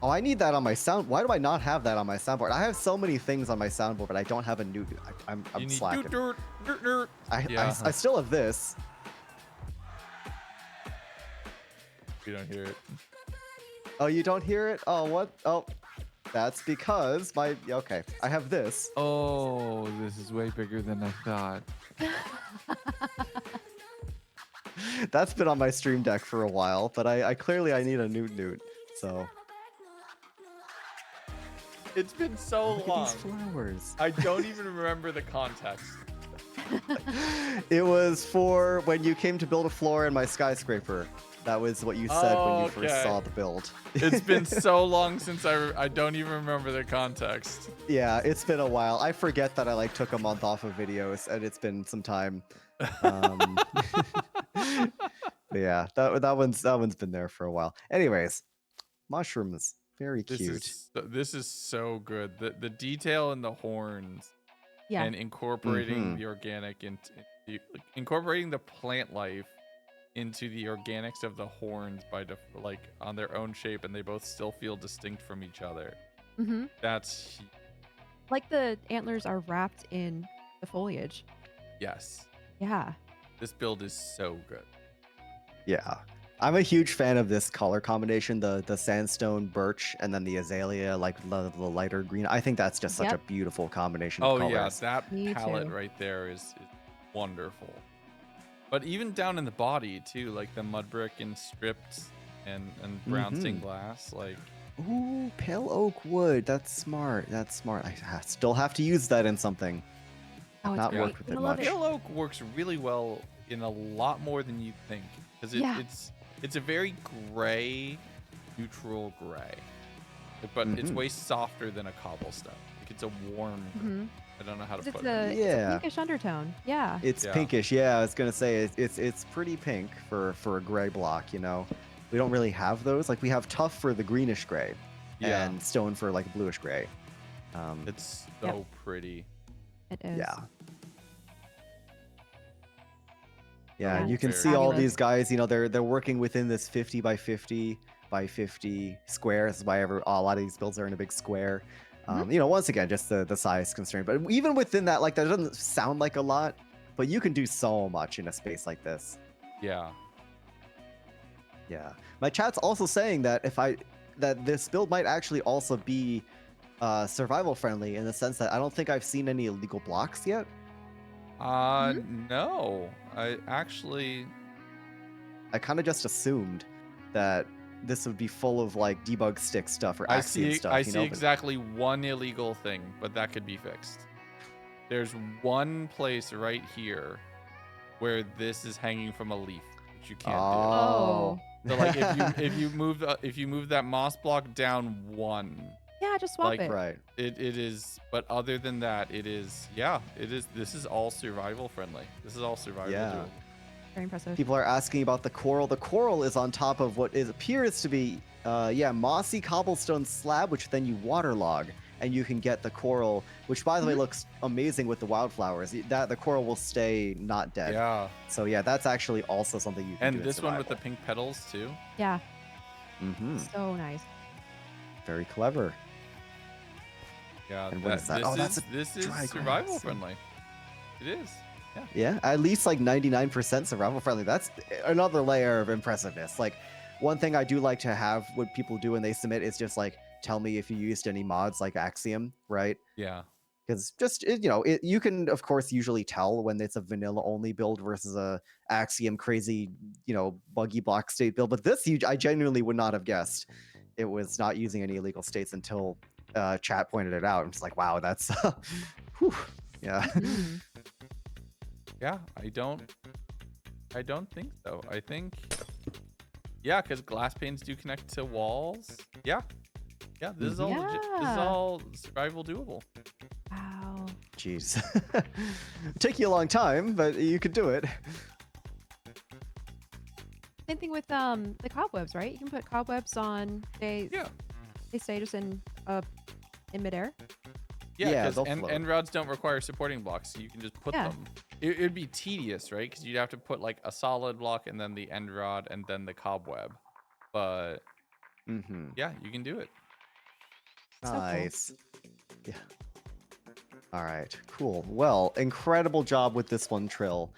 A: Oh, I need that on my sound. Why do I not have that on my soundboard? I have so many things on my soundboard, but I don't have a new. I'm
B: You need
A: slacking.
B: nert nert nert. Yeah.
A: I still have this.
B: You don't hear it.
A: Oh, you don't hear it? Oh, what? Oh, that's because okay. I have this.
D: Oh, this is way bigger than I thought.
A: That's been on my stream deck for a while, but I clearly I need a newt. So
B: It's been so
A: look at
B: long.
A: these flowers.
B: I don't even remember the context.
A: It was for when you came to build a floor in my skyscraper. That was what you said when you first
B: Okay.
A: saw the build.
B: It's been so long since I don't even remember the context.
A: Yeah, it's been a while. I forget that I like took a month off of videos, and it's been some time. But yeah, that one's been there for a while. Anyways, mushrooms, very cute.
B: This is so good. The detail in the horns
C: Yeah.
B: and incorporating
A: Mhm.
B: the organic incorporating the plant life into the organics of the horns like on their own shape, and they both still feel distinct from each other.
C: Mm-hmm.
B: That's
C: Like the antlers are wrapped in the foliage.
B: yes.
C: Yeah.
B: This build is so good.
A: Yeah. I'm a huge fan of this color combination, the sandstone birch and then the azalea, like the lighter green. I think that's just such a
C: Yep.
A: beautiful combination
B: Oh
A: of colors.
B: yeah, that
C: Me
B: palette
C: too.
B: right there is wonderful. But even down in the body too, like the mud brick and stripped and brown stained glass, like
A: Ooh, pale oak wood. That's smart. That's smart. Still have to use that in something.
C: Oh, it's
A: Not
C: great.
A: worked with
C: I
A: it
C: love
A: much.
C: it.
B: Pale oak works really well in a lot more than you'd think because
C: Yeah.
B: it's a very gray, neutral gray, but it's
A: Mhm.
B: way softer than a cobblestone. Like it's a warm.
C: Mm-hmm.
B: I don't know how to
C: It's
B: put it.
C: a
A: Yeah.
C: pinkish undertone. Yeah.
A: It's
B: Yeah.
A: pinkish. Yeah, I was gonna say it's pretty pink for a gray block. You know, we don't really have those. Like we have tough for the greenish gray,
B: Yeah.
A: and stone for like bluish gray.
B: It's
C: Yep.
B: so pretty.
C: It is.
A: Yeah.
C: Yeah,
A: You
C: it's
A: can
B: very
A: see all
C: fabulous.
A: these guys. You know, they're working within this 50 by 50 by 50 square. This is why a lot of these builds are in a big square.
C: Mhm.
A: You know, once again, just the size constraint. But even within that, like that doesn't sound like a lot, but you can do so much in a space like this.
B: Yeah.
A: Yeah. My chat's also saying that that this build might actually also be survival friendly in the sense that I don't think I've seen any illegal blocks yet.
B: No. I actually.
A: I kind of just assumed that this would be full of like debug stick stuff or
B: I
A: Axiom
B: see.
A: stuff.
B: I
A: you
B: see
A: know,
B: exactly one illegal thing, but that could be fixed. There's one place right here where this is hanging from a leaf, which you can't
A: Oh.
B: do. So like if you move that moss block down one,
C: Yeah, just swap
B: like,
C: it.
A: Right.
B: it is. But other than that, it is. Yeah, it is. This is all survival friendly. This is all survival
A: Yeah.
B: doable.
C: Very impressive.
A: People are asking about the coral. The coral is on top of what appears to be, mossy cobblestone slab, which then you waterlog, and you can get the coral, which by the way looks amazing with the wildflowers. The coral will stay not dead.
B: Yeah,
A: So yeah, that's actually also something you can do.
B: and this one with the pink petals too.
C: Yeah.
A: Mm-hmm.
C: So nice.
A: Very clever.
B: Yeah,
A: And what is that?
B: This
A: Oh, that's
B: this is
A: dry
B: survival
A: grass.
B: friendly. It is. Yeah.
A: Yeah, at least like 99% survival friendly. That's another layer of impressiveness. Like, one thing I do like to have what people do when they submit is just like, tell me if you used any mods like Axiom, right?
B: Yeah.
A: Because just, you can, of course, usually tell when it's a vanilla only build versus a Axiom crazy, buggy block state build. But this, I genuinely would not have guessed it was not using any illegal states until chat pointed it out. I'm just like, wow, that's, whew, yeah.
C: Mhm.
B: Yeah, I don't think so. I think, yeah, because glass panes do connect to walls. Yeah, this is all legit. This is
C: Yeah.
B: all survival doable.
C: Wow.
A: Jeez. Take you a long time, but you could do it.
C: Same thing with the cobwebs, right? You can put cobwebs on. They stay just in midair.
B: Yeah,
A: Yeah,
B: because
A: they'll float.
B: end rods don't require supporting blocks, so you can just put
C: Yeah.
B: them. It'd be tedious, right? Because you'd have to put like a solid block and then the end rod and then the cobweb. But
A: Mm-hmm.
B: yeah, you can do it.
C: So cool.
A: Nice. Yeah. All right. Cool. Well, incredible job with this one, Trill.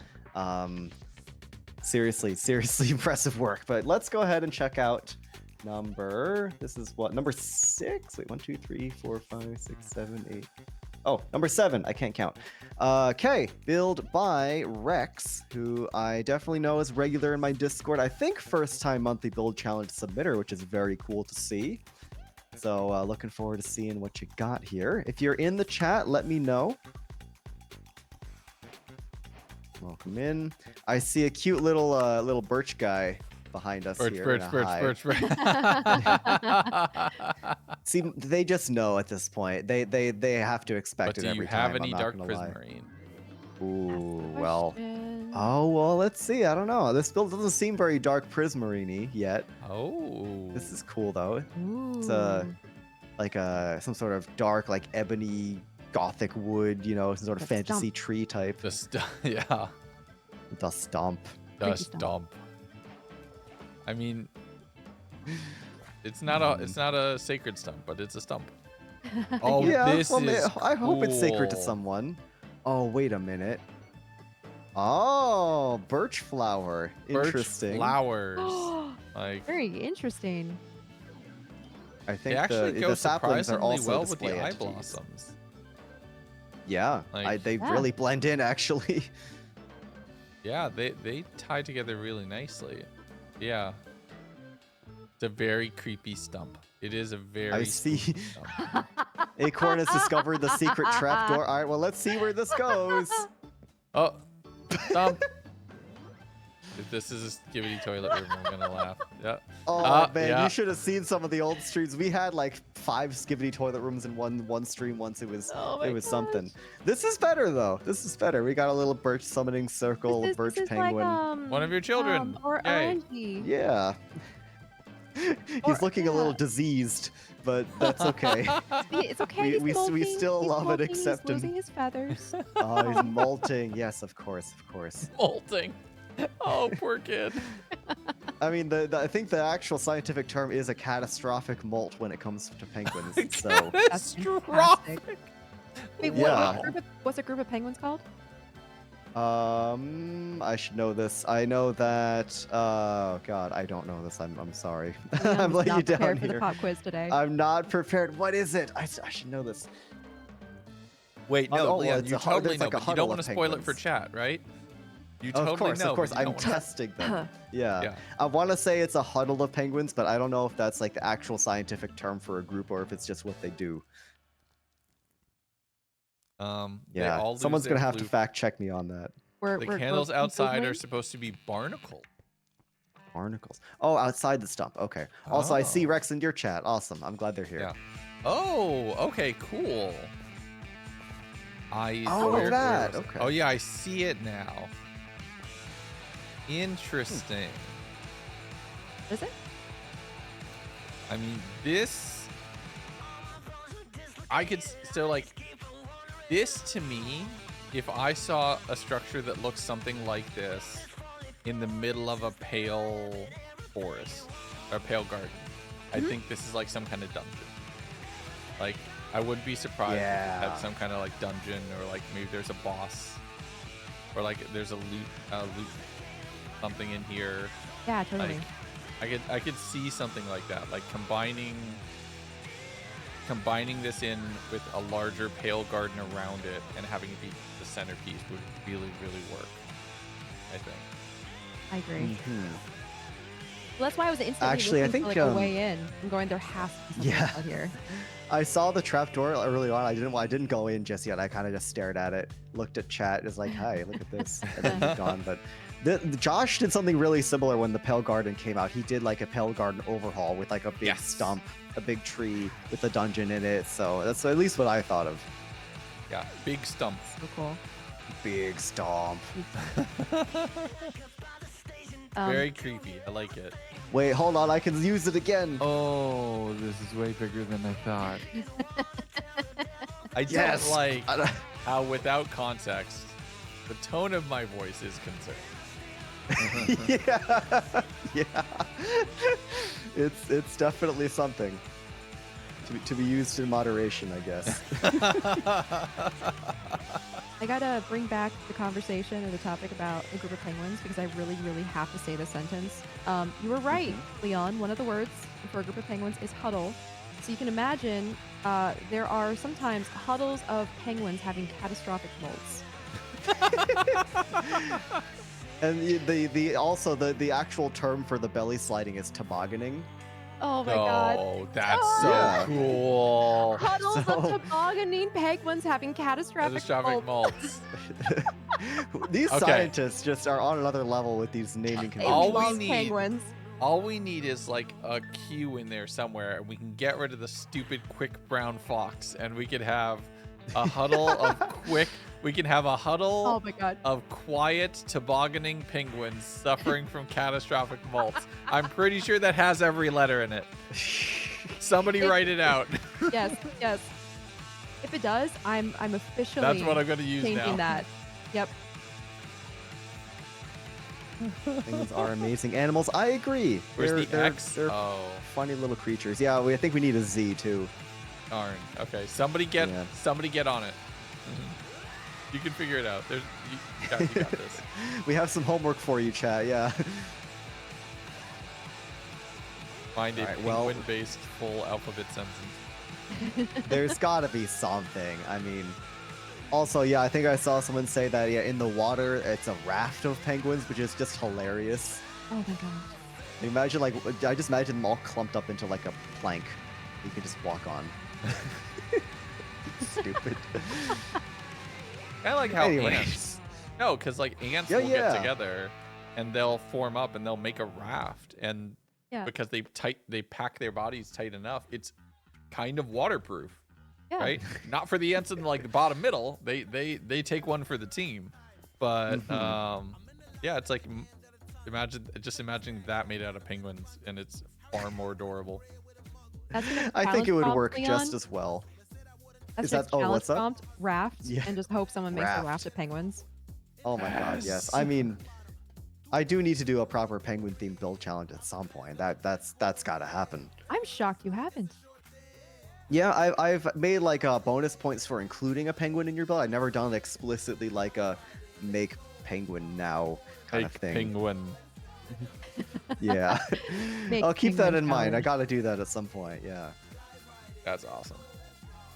A: Seriously impressive work. But let's go ahead and check out number 6? Wait, 1, 2, 3, 4, 5, 6, 7, 8. Oh, number 7. I can't count. Okay, build by Rex, who I definitely know is regular in my Discord. I think first time monthly build challenge submitter, which is very cool to see. So looking forward to seeing what you got here. If you're in the chat, let me know. Welcome in. I see a cute little birch guy behind us here. in a hive.
B: Birch.
A: See, they just know at this point. They have to expect
B: But
A: it
B: do
A: every
B: you
A: time.
B: have
A: I'm
B: any
A: not
B: dark
A: gonna lie.
B: prismarine?
A: Ooh, well.
C: Question.
A: Oh, well, let's see. I don't know. This build doesn't seem very dark prismarine yet.
B: Oh.
A: This is cool though.
C: Ooh.
A: It's like some sort of dark, like ebony gothic wood, some sort of
C: The
A: fantasy
C: stump.
A: tree type.
B: Yeah.
A: The stomp.
C: Creepy
B: Dust
C: stump.
B: dump. I mean, it's not a sacred stump, but it's a stump. Oh,
A: yeah,
B: this is
A: I hope it's sacred to
B: cool.
A: someone. Oh, wait a minute. Oh, birch flower. Interesting.
B: Birch flowers. Like
C: Very interesting.
A: I
B: they
A: think
B: actually
A: the
B: go
A: saplings are
B: surprisingly
A: also
B: well with the
A: display
B: eye
A: entities.
B: blossoms.
A: Yeah,
B: Like-
A: they
C: Yeah.
A: really blend in actually.
B: Yeah, they tie together really nicely. Yeah. It's a very creepy stump. It is a very
A: I see.
B: spooky stump.
A: Acorn has discovered the secret trapdoor. All right, well, let's see where this goes.
B: Oh, stump. If this is a skibidi toilet room, I'm gonna laugh. Yeah.
A: Oh man,
B: yeah.
A: you should have seen some of the old streams. We had like 5 skibidi toilet rooms in one stream once. It was something. This is better though. This is better. We got a little birch summoning circle,
C: This
A: birch
C: is
A: penguin.
C: like,
B: One of your children.
C: or
B: Yay.
C: Angie.
A: Yeah. He's looking a little diseased, but that's okay.
C: It's okay.
A: We still love and accept him.
C: He's losing his feathers.
A: Oh, he's molting. Yes, of course.
B: Molting. Oh, poor kid.
A: I mean, I think the actual scientific term is a catastrophic molt when it comes to penguins. So,
C: That's fantastic. Wait,
A: Yeah.
C: what's a group of penguins called?
A: I should know this. I know that. Oh God, I don't know this. I'm sorry.
C: Leon
A: I'm
C: was
A: letting you
C: not
A: down
C: prepared for the
A: here.
C: pop quiz today.
A: I'm not prepared. What is it? I should know this.
B: Wait, no,
A: Oh, well,
B: Leon,
A: it's
B: you
A: a hu-
B: totally
A: it's
B: know,
A: like a
B: but you
A: huddle
B: don't want
A: of
B: to spoil it for
A: penguins.
B: chat, right? You totally
A: Of course.
B: know, but you
A: I'm
B: don't wanna-
A: testing them. Yeah.
B: Yeah.
A: I want to say it's a huddle of penguins, but I don't know if that's like the actual scientific term for a group or if it's just what they do.
B: They
A: Yeah.
B: all lose
A: Someone's
B: their
A: gonna have to
B: blue-
A: fact check me on that.
B: The candles outside are supposed to be barnacle.
A: Barnacles. Oh, outside the stump. Okay. Also, I see
B: Oh.
A: Rex in your chat. Awesome. I'm glad they're here.
B: Yeah. Oh, okay, cool.
A: Oh,
B: where
A: that,
B: was it?
A: okay.
B: Oh yeah, I see it now. Interesting.
C: Is it?
B: I mean, this. I could so like this to me. If I saw a structure that looks something like this in the middle of a pale forest or a pale garden, I think this is like some kind of dungeon. Like, I wouldn't be surprised if it
A: Yeah.
B: had some kind of like dungeon, or like maybe there's a boss, or like there's a loot something in here.
C: Yeah, totally.
B: Like, I could see something like that, like combining this in with a larger pale garden around it and having it be the centerpiece would really, really work, I think.
C: I agree.
A: Mhm.
C: Well, that's why I was instantly
A: Actually, I
C: looking
A: think,
C: for like a way in. I'm going, there has to be something
A: Yeah.
C: out here.
A: I saw the trapdoor early on. I didn't go in just yet. I kind of just stared at it, looked at chat, is like, "Hi, look at this," and then moved on. But Josh did something really similar when the Pale Garden came out. He did like a Pale Garden overhaul with like a big
B: Yes.
A: stump, a big tree with a dungeon in it. So that's at least what I thought of.
B: Yeah, big stump.
C: So cool.
A: Big stomp.
B: Very creepy. I like it.
A: Wait, hold on. I can use it again.
D: Oh, this is way bigger than I thought.
B: I
A: Yes.
B: don't like
A: I don't-
B: how, without context, the tone of my voice is concerned.
A: yeah. It's definitely something to be used in moderation, I guess.
C: I gotta bring back the conversation or the topic about a group of penguins because I really, really have to say this sentence. You were right, Leon. One of the words for a group of penguins is huddle. So you can imagine there are sometimes huddles of penguins having catastrophic molts.
A: And the actual term for the belly sliding is tobogganing.
C: Oh my god.
B: Oh, that's
C: Oh.
B: so
A: Yeah.
B: cool.
C: Huddles
A: So-
C: of tobogganing penguins having catastrophic
B: Catastrophic
C: molts.
B: malts.
A: These
B: Okay.
A: scientists just are on another level with these naming
C: They
B: All
A: conventions.
B: we
C: love
B: need-
C: penguins.
B: All we need is like a Q in there somewhere, and we can get rid of the stupid quick brown fox, and we could have a huddle of quick. We can have a huddle
C: Oh my god.
B: of quiet tobogganing penguins suffering from catastrophic molts. I'm pretty sure that has every letter in it. Somebody write it out.
C: Yes, yes. If it does, I'm officially
B: That's what I'm going to use
C: changing
B: now.
C: that. Yep.
A: Penguins are amazing animals. I agree.
B: Where's the
A: They're
B: X? Oh,
A: funny little creatures. Yeah, I think we need a Z too.
B: darn. Okay, somebody get
A: Yeah.
B: on it. You can figure it out. You got this.
A: We have some homework for you, chat. Yeah.
B: Find a
A: Alright, well-
B: penguin-based full alphabet sentence.
A: There's got to be something. I mean, also, yeah, I think I saw someone say that in the water it's a raft of penguins, which is just hilarious.
C: Oh my god.
A: Imagine I just imagine them all clumped up into like a plank. You can just walk on. Stupid.
B: I like how
A: Anyways.
B: ants. No, because like ants
A: Yeah,
B: will get
A: yeah.
B: together and they'll form up and they'll make a raft. And
C: Yeah.
B: because they pack their bodies tight enough, it's kind of waterproof,
C: Yeah.
B: right? Not for the ants in like the bottom middle. They take one for the team. But yeah, it's like imagine that made out of penguins, and it's far more adorable.
C: That's the next
A: I think
C: challenge
A: it would
C: prompt,
A: work
C: Leon.
A: just as well.
C: That's
A: Is
C: the
A: that-
C: next
A: oh,
C: challenge
A: what's up?
C: prompt, raft,
A: Yeah.
C: and just hope someone makes a
A: Raft.
C: raft of penguins.
A: Oh my god, yes.
B: Yes.
A: I mean, I do need to do a proper penguin themed build challenge at some point. That's gotta happen.
C: I'm shocked you haven't.
A: Yeah, I've made like bonus points for including a penguin in your build. I've never done it explicitly like a make penguin now kind of
B: Fake
A: thing.
B: penguin.
A: Yeah.
C: Make
A: I'll keep that
C: penguin
A: in mind. I
C: challenge.
A: gotta do that at some point. Yeah.
B: That's awesome.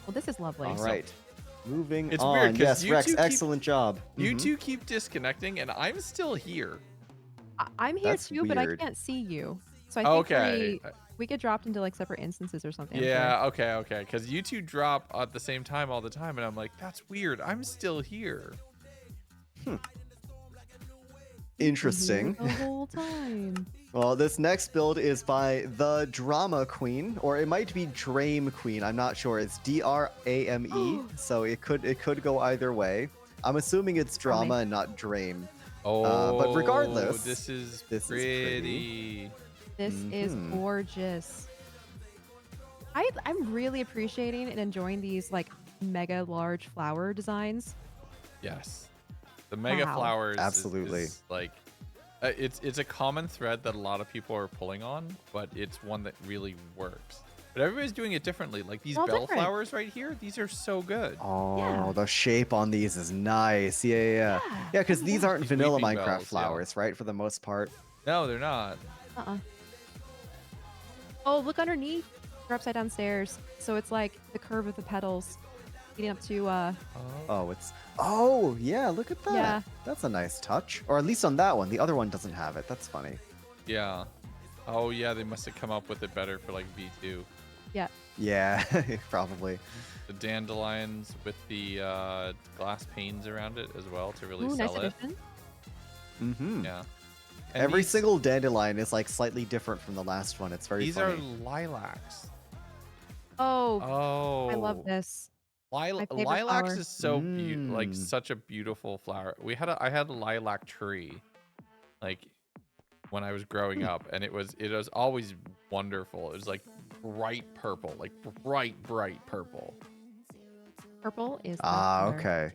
C: Well, this is lovely.
A: All right. Moving
B: It's
A: on.
B: weird 'cause
A: Yes,
B: you
A: Rex,
B: two keep-
A: excellent job.
B: You
A: Mhm.
B: two keep disconnecting, and I'm still here.
C: I'm here
A: That's
C: too, but I
A: weird.
C: can't see you. So I think
B: Okay.
C: we get dropped into like separate instances or something. I'm
B: Yeah, okay. Because you two drop at the same time all the time, and I'm like, that's weird. I'm still here.
A: Interesting.
C: sure. The whole time.
A: Well, this next build is by the Drama Queen, or it might be Drame Queen. I'm not sure. It's DRAME, so it could go either way. I'm assuming it's
C: Drame.
A: drama and not Drame.
B: Oh,
A: but regardless,
B: this is
A: this is
B: pretty.
C: This is
A: Mhm.
C: gorgeous. I'm really appreciating and enjoying these like mega large flower designs.
B: Yes, the mega
C: Wow.
B: flowers.
A: Absolutely.
B: is like, it's a common thread that a lot of people are pulling on, but it's one that really works. But everybody's doing it differently. Like these
C: All
B: bell
C: different.
B: flowers right here, these are so good.
A: Oh,
C: Yeah.
A: the shape on these is nice. Yeah. Yeah, because these aren't
B: These
A: vanilla
B: weeping
A: Minecraft
B: bells, yeah.
A: flowers, right? For the most part.
B: No, they're not.
C: Oh, look underneath. They're upside down stairs. So it's like the curve of the petals leading up to
A: Oh, yeah, look at that.
C: Yeah.
A: That's a nice touch. Or at least on that one. The other one doesn't have it. That's funny.
B: Yeah. Oh yeah, they must have come up with it better for like V2.
A: Yeah, probably.
B: The dandelions with the glass panes around it as well to really
C: ooh, nice
B: sell it.
C: addition.
A: Mm-hmm.
B: Yeah. And
A: Every
B: these-
A: single dandelion is like slightly different from the last one. It's very
B: These
A: funny.
B: are lilacs.
C: Oh,
B: Oh.
C: I love this. My favorite
B: Lilacs
C: flower.
B: is so like
A: Mm.
B: such a beautiful flower. I had a lilac tree, like when I was growing up, and it was always wonderful. It was like bright purple, like bright purple.
C: Purple is my
A: Ah,
C: color.
A: okay.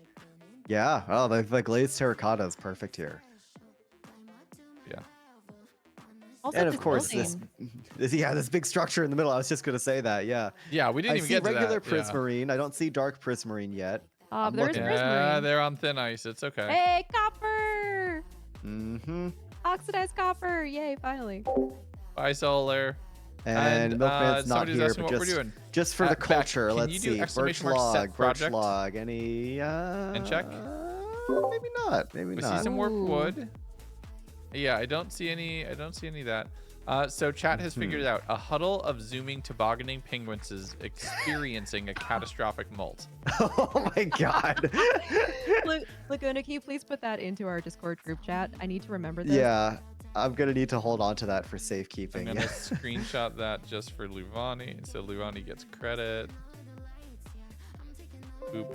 A: Yeah. Oh, the glazed terracotta is perfect here.
B: Yeah.
C: Also,
A: And of
C: this
A: course,
C: building.
A: this big structure in the middle. I was just gonna say that. Yeah.
B: Yeah, we didn't
A: I
B: even
A: see
B: get to
A: regular
B: that. Yeah.
A: prismarine. I don't see dark prismarine yet. I'm
C: There is
A: looking.
B: Yeah,
C: prismarine.
B: they're on thin ice. It's okay.
C: Hey, copper!
A: Mm-hmm.
C: Oxidized copper! Yay, finally.
B: Bye, Solar.
A: And Milkman's not
B: somebody's
A: here,
B: asking
A: but
B: what we're
A: just
B: doing.
A: just for the
B: Beck,
A: culture.
B: can
A: Let's
B: you do
A: see. Birch
B: exclamation mark set
A: log. Birch
B: project?
A: log. Any?
B: check?
A: Maybe not. Maybe
B: We
A: not.
B: see some warped
C: Ooh.
B: wood. Yeah, I don't see any of that. So chat has figured out a huddle of zooming tobogganing penguins is experiencing a catastrophic molt.
A: Oh my god.
C: Laguna, can you please put that into our Discord group chat? I need to remember this.
A: Yeah, I'm gonna need to hold on to that for
B: I'm
A: safekeeping.
B: gonna screenshot that just for Luvani, so Luvani gets credit. Boop.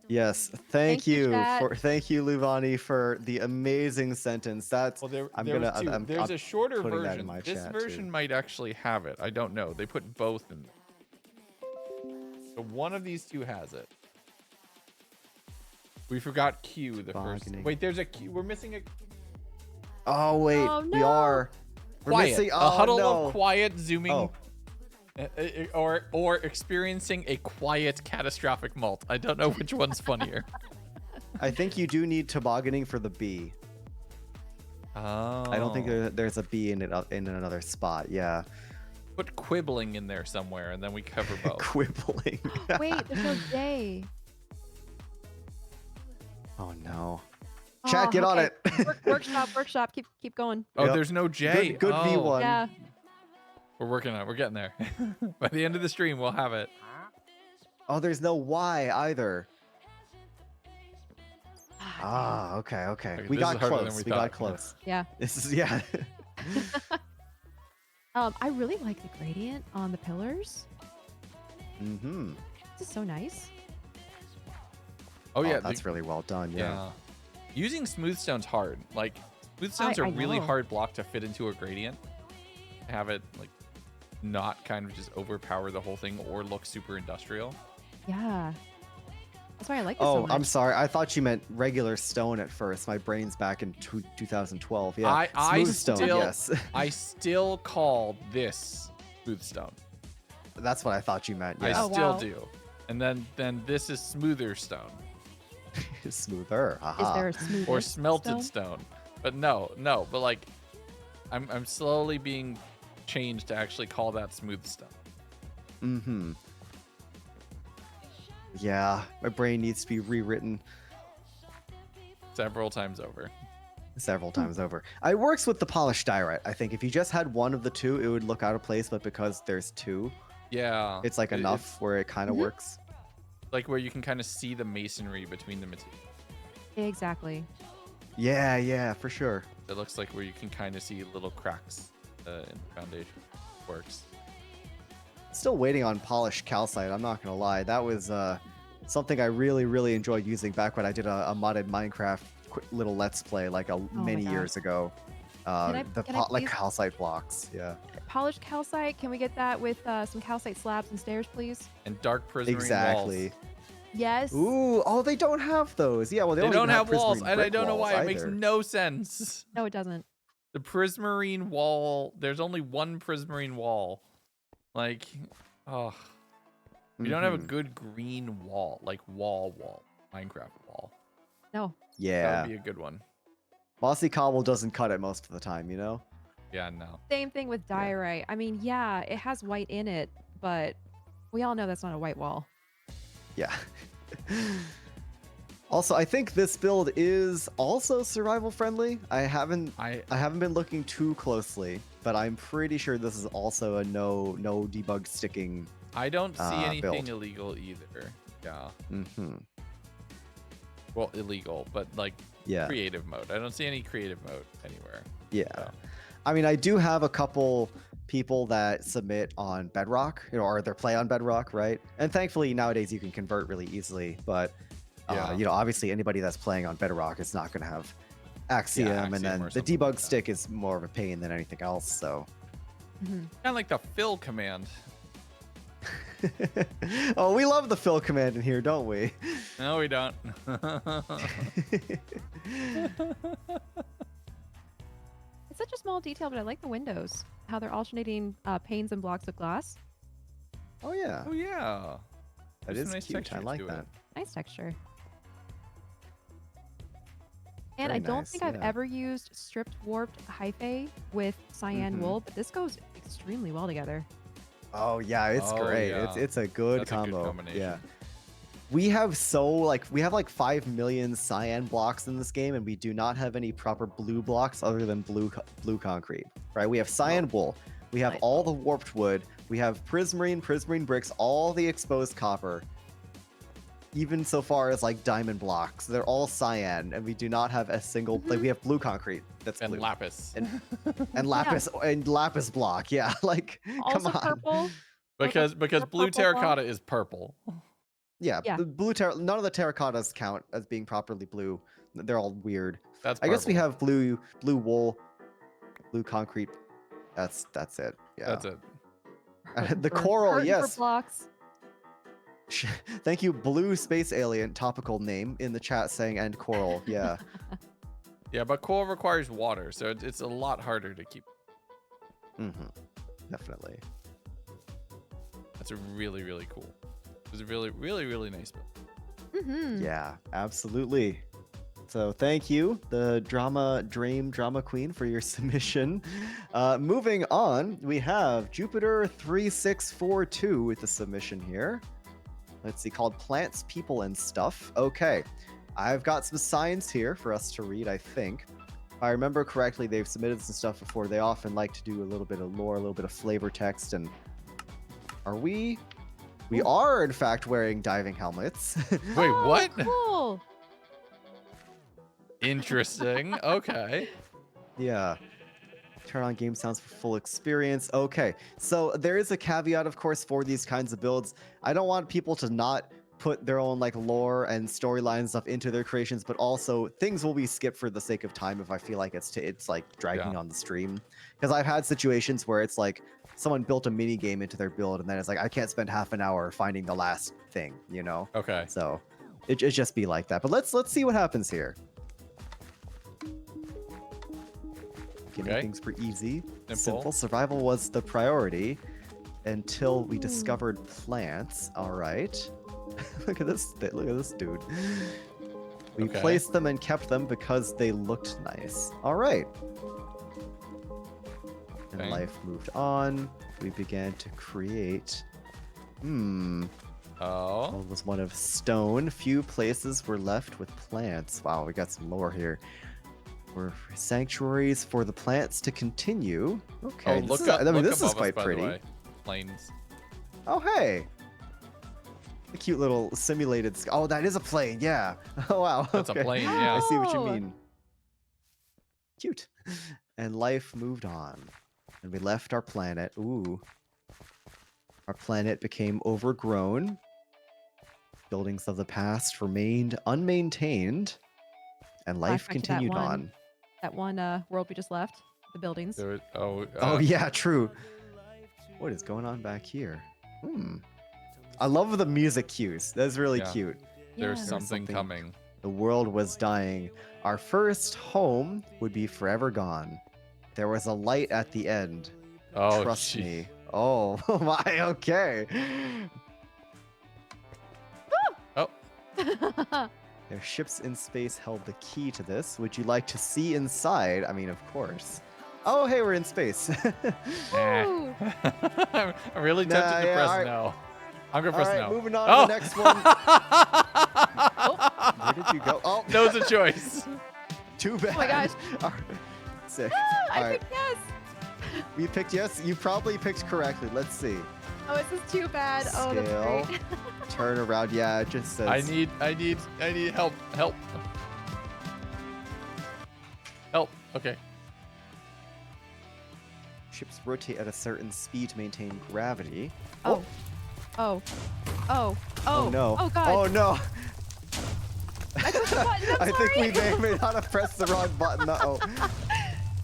A: Yes,
C: Thank you, chat.
A: thank you, Luvani, for the amazing sentence. That's
B: Well,
A: I'm
B: there
A: gonna
B: was two.
A: I'm
B: There's a shorter
A: putting that
B: version.
A: in my
B: This
A: chat,
B: version
A: too.
B: might actually have it. I don't know. They put both in. So one of these two has it. We forgot Q, the first.
A: Tobogganing.
B: Wait, there's a Q. We're missing a
A: Oh wait,
C: Oh,
A: we
C: no.
A: are. We're
B: quiet.
A: missing.
B: A
A: Oh
B: huddle
A: no.
B: of quiet zooming.
A: Oh.
B: Or experiencing a quiet catastrophic molt. I don't know which one's funnier.
A: I think you do need tobogganing for the bee.
B: Oh.
A: I don't think there's a bee in it in another spot. Yeah.
B: Put quibbling in there somewhere, and then we cover both.
A: Quibbling.
C: Wait, there's no day.
A: Oh no. Chat, get on
C: okay.
A: it.
C: Workshop. Keep going.
B: Oh,
A: Yep.
B: there's no J.
A: Good
B: Oh,
A: V1.
C: Yeah.
B: We're working on it. We're getting there. By the end of the stream, we'll have it.
A: Oh, there's no Y either.
C: Ah,
A: Okay.
B: Okay,
A: We
B: this
A: got
B: is harder than
A: close.
B: we
A: We got
B: thought.
A: close.
C: yeah.
A: This is yeah.
C: I really like the gradient on the pillars.
A: Mm-hmm.
C: This is so nice.
B: Oh yeah,
A: that's really well done. Yeah.
B: yeah. Using smooth stone's hard. Like smooth stone's
C: I
B: a really
C: know.
B: hard block to fit into a gradient. Have it like not kind of just overpower the whole thing or look super industrial.
C: Yeah. That's why I like this so
A: Oh,
C: much.
A: I'm sorry. I thought you meant regular stone at first. My brain's back in 2012. Yeah.
B: I
A: Smooth stone.
B: still-
A: Yes.
B: I still call this smooth stone.
A: That's what I thought you meant.
B: I
A: Yeah.
C: Oh,
B: still
C: wow.
B: do. And then this is smoother stone
A: Smoother.
C: Is
A: Haha.
C: there a smooth
B: or smelted stone. But no, but like I'm slowly being changed to actually call that smooth stone.
A: Mm-hmm. Yeah. My brain needs to be rewritten
B: Several times over.
A: several times over. It works with the polished diorite. I think if you just had one of the two, it would look out of place. But because there's two,
B: Yeah.
A: it's like enough where it kind of
C: Mhm.
A: works.
B: Like where you can kind of see the masonry between the materials.
C: Exactly.
A: Yeah, for sure.
B: It looks like where you can kind of see little cracks in the foundation. Works.
A: Still waiting on polished calcite. I'm not gonna lie. That was something I really enjoyed using back when I did a modded Minecraft little let's play like many
C: God.
A: years ago.
C: I
A: Like
C: please-
A: calcite blocks. Yeah.
C: Polished calcite. Can we get that with some calcite slabs and stairs, please?
B: And dark prismarine
A: Exactly.
B: walls.
C: Yes.
A: Ooh, oh, they don't have those. Yeah, well,
B: They
A: don't
B: don't
A: even
B: have walls,
A: prismarine
B: and I
A: brick
B: don't know
A: walls
B: why. It makes
A: either.
B: no sense.
C: No, it doesn't.
B: The prismarine wall, there's only one prismarine wall. Like, oh, we don't have a
A: Mhm.
B: good green wall, like wall, Minecraft wall.
C: No.
B: That
A: Yeah.
B: would be a good one.
A: Mossy cobble doesn't cut it most of the time, you know?
B: Yeah, no.
C: Same thing with diorite. I mean, yeah, it has white in it, but we all know that's not a white wall.
A: Yeah. Also, I think this build is also survival friendly. I haven't been looking too closely, but I'm pretty sure this is also a no debug sticking.
B: I don't see anything
A: build.
B: illegal either. Yeah.
A: Mm-hmm.
B: Well, illegal, but like
A: Yeah.
B: creative mode. I don't see any creative mode anywhere.
A: Yeah.
B: So.
A: I mean, I do have a couple people that submit on Bedrock, or their play on Bedrock, right? And thankfully nowadays you can convert really easily, but
B: Yeah.
A: obviously anybody that's playing on Bedrock is not going to have Axiom,
B: Axiom
A: and then
B: or
A: the
B: something
A: debug
B: like that.
A: stick is more of a pain than anything else. So,
C: Mhm.
B: Kind of like the fill command.
A: oh, we love the fill command in here, don't we?
B: No, we don't.
C: It's such a small detail, but I like the windows. How they're alternating panes and blocks of glass.
A: Oh yeah,
B: Oh yeah.
A: that
B: There's
A: is
B: some nice
A: cute. I
B: textures
A: like
B: to it.
A: that.
C: Nice texture. And
A: Very
C: I don't
A: nice,
C: think I've
A: yeah.
C: ever used stripped warped hyphae with cyan
A: Mhm.
C: wool, but this goes extremely well together.
A: Oh yeah, it's
B: Oh,
A: great.
B: yeah.
A: It's a good
B: That's a good
A: combo.
B: combination.
A: Yeah. We have like 5 million cyan blocks in this game, and we do not have any proper blue blocks other than blue concrete. Right? We have cyan wool. We have
C: Nice.
A: all the warped wood. We have prismarine bricks, all the exposed copper. Even so far as like diamond blocks, they're all cyan, and we do not have a single. Like we have blue concrete. That's
B: And
A: blue.
B: lapis.
A: And lapis block. Yeah, like
C: Also
A: come on.
C: purple.
B: because
C: the
B: blue
C: purple
B: terracotta is purple.
A: Yeah,
C: Yeah.
A: the none of the terracottas count as being properly blue. They're all weird.
B: That's
A: I guess we
B: purple.
A: have blue wool, blue concrete. That's it. Yeah.
B: That's it.
A: The
C: for-
A: coral,
C: curtain
A: yes.
C: For blocks.
A: Thank you, Blue Space Alien, topical name in the chat saying and coral. Yeah.
B: Yeah, but coal requires water, so it's a lot harder to keep.
A: Mm-hmm. Definitely.
B: That's a really, really cool. It's a really, really, really nice build.
C: Mm-hmm.
A: Yeah, absolutely. So thank you, the drama queen, for your submission. Moving on, we have Jupiter3642 with a submission here. Let's see, called Plants, People, and Stuff. Okay. I've got some signs here for us to read, I think. If I remember correctly, they've submitted some stuff before. They often like to do a little bit of lore, a little bit of flavor text, and are we? We are, in fact, wearing diving helmets.
B: Wait, what?
C: Cool.
B: Interesting. Okay.
A: Yeah. Turn on game sounds for full experience. Okay, so there is a caveat, of course, for these kinds of builds. I don't want people to not put their own like lore and storyline stuff into their creations, but also things will be skipped for the sake of time if I feel like it's like dragging on the stream. Because I've had situations where it's like someone built a mini game into their build, and then it's like I can't spend half an hour finding the last thing, you know?
B: Okay.
A: So it just be like that. But let's see what happens here.
B: Okay.
A: Things were easy.
B: Simple.
A: Simple survival was the priority until we discovered plants. All right. Look at this. Look at this dude. We
B: Okay.
A: placed them and kept them because they looked nice. All right. And
B: Okay.
A: life moved on. We began to create.
B: Oh.
A: Well, it was one of stone. Few places were left with plants. Wow, we got some lore here. Were sanctuaries for the plants to continue. Okay,
B: Oh,
A: this
B: look
A: is,
B: up.
A: I mean,
B: look
A: this is
B: above us,
A: quite
B: by the
A: pretty.
B: way. Planes.
A: Oh, hey. A cute little simulated. Oh, that is a plane. Yeah. Oh, wow.
B: That's
A: okay.
B: a plane. Yeah.
A: I see what you
C: Oh.
A: mean. Cute. And life moved on. And we left our planet. Ooh. Our planet became overgrown. Buildings of the past remained unmaintained. And life
C: Flashback to that
A: continued
C: one.
A: on.
C: That one world we just left, the buildings.
B: There was- oh.
A: Oh, yeah, true. What is going on back here? I love the music cues. That's really
B: Yeah.
A: cute.
B: There's
C: Yeah.
B: something coming.
A: The world was dying. Our first home would be forever gone. There was a light at the end.
B: Oh,
A: Trust
B: gee.
A: me. Oh, my, okay.
B: Oh.
A: Their ships in space held the key to this. Would you like to see inside? I mean, of course. Oh, hey, we're in space.
C: Ooh.
B: I'm really
A: Nah,
B: tempted to
A: yeah,
B: press
A: alright.
B: no. I'm gonna
A: All
B: press
A: right,
B: no.
A: moving on
B: Oh!
A: to the next one. Where did you go? Oh,
B: No's a choice.
A: too bad.
C: Oh my gosh.
A: All right. Sick.
C: I
A: All right.
C: picked yes.
A: We picked yes. You probably picked correctly. Let's see.
C: Oh, this is too bad. Oh, that's
A: Scale.
C: great.
A: Turn around. Yeah, it just says.
B: I need help. Help. Help. Okay.
A: Ships rotate at a certain speed to maintain gravity.
C: Oh. Oh. Oh. Oh.
A: no.
C: Oh God.
A: Oh no.
C: I pushed the button. I'm
A: I think we
C: sorry.
A: may not have pressed the wrong button. Uh-oh.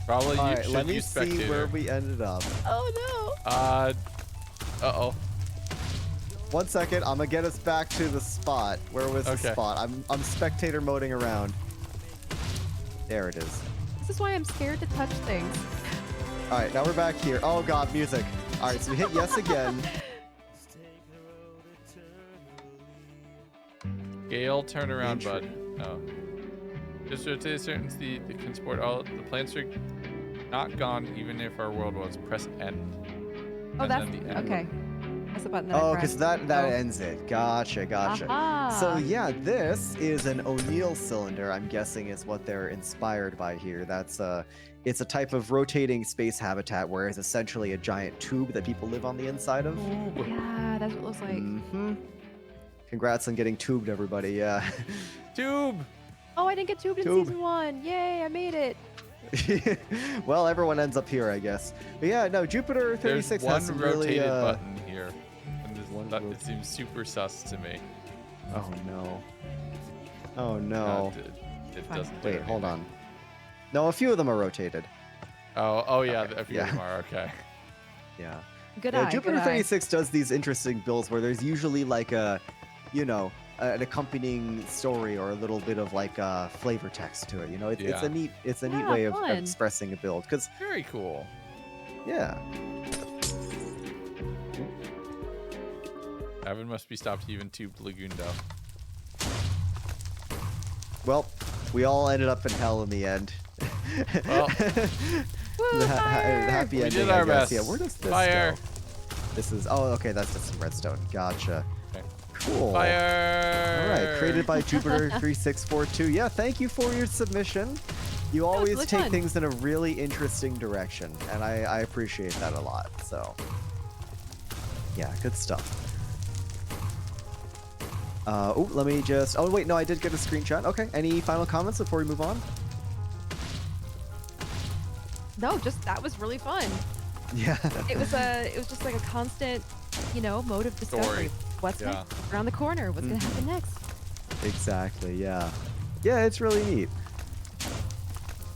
B: Probably
A: All
B: you
A: right,
B: should
A: let me
B: use
A: see
B: spectator.
A: where we ended up.
C: Oh
B: Uh-oh.
A: 1 second. I'm gonna get us back to the spot. Where was the
B: Okay.
A: spot? I'm spectator moding around. There it is.
C: no. This is why I'm scared to touch things.
A: All right, now we're back here. Oh God, music. All right, so we hit yes again.
B: Scale turnaround
A: Entry.
B: button. Oh. Just rotate a certain speed that can support all the plants are not gone even if our world was. Press end.
C: Oh,
B: And
C: that's
B: then the end.
C: okay. That's the button that I
A: Oh, because
C: pressed.
A: that
C: Oh.
A: ends it. Gotcha, gotcha.
C: Aha.
A: So yeah, this is an O'Neill cylinder. I'm guessing is what they're inspired by here. That's it's a type of rotating space habitat where it's essentially a giant tube that people live on the inside of.
C: Yeah, that's what it looks like.
A: Mm-hmm. Congrats on getting tubed, everybody. Yeah.
B: Tube.
C: Oh, I didn't get tubed in
A: Tube.
C: season 1. Yay, I made it.
A: Well, everyone ends up here, I guess. But yeah, no, Jupiter
B: There's
A: 36
B: one
A: has some
B: rotated
A: really.
B: button here. And this,
A: One
B: that,
A: rot-
B: it seems super sus to me.
A: Oh no. Oh no.
B: It
C: Fine.
B: doesn't do
A: Wait, hold
B: anything.
A: on. No, a few of them are rotated.
B: Oh yeah,
A: Okay,
B: a few
A: yeah.
B: of them are, okay.
A: Yeah.
C: Good
A: Yeah,
C: eye.
A: Jupiter
C: good eye.
A: 36 does these interesting builds where there's usually like a, you know, an accompanying story or a little bit of like flavor text to it. You know, it's
B: Yeah.
A: a neat
C: Yeah,
A: way of
C: fun.
A: expressing a build. Cause
B: Very cool.
A: yeah,
B: Evan must be stopped even tubed Lagundo.
A: well, we all ended up in hell in the end.
B: Well,
C: Woo,
A: the
C: fire!
A: happy
B: We
A: ending.
B: did our
A: I guess.
B: best.
A: Yeah, where does this
B: Fire.
A: go? This is okay. That's just some redstone. Gotcha.
B: Okay.
A: Cool.
B: Fire.
A: All right, created by Jupiter3642. Yeah, thank you for your submission. You always
C: really
A: take
C: fun.
A: things in a really interesting direction, and I appreciate that a lot. So, yeah, good stuff. Oh, let me just... Oh, wait, no, I did get a screenshot. Okay, any final comments before we move on?
C: No, just that was really fun.
A: Yeah.
C: It was just like a constant, mode of discovery.
B: Story.
C: What's
B: Yeah.
C: next? Around the corner. What's gonna happen next?
A: Exactly, yeah. Yeah, it's really neat.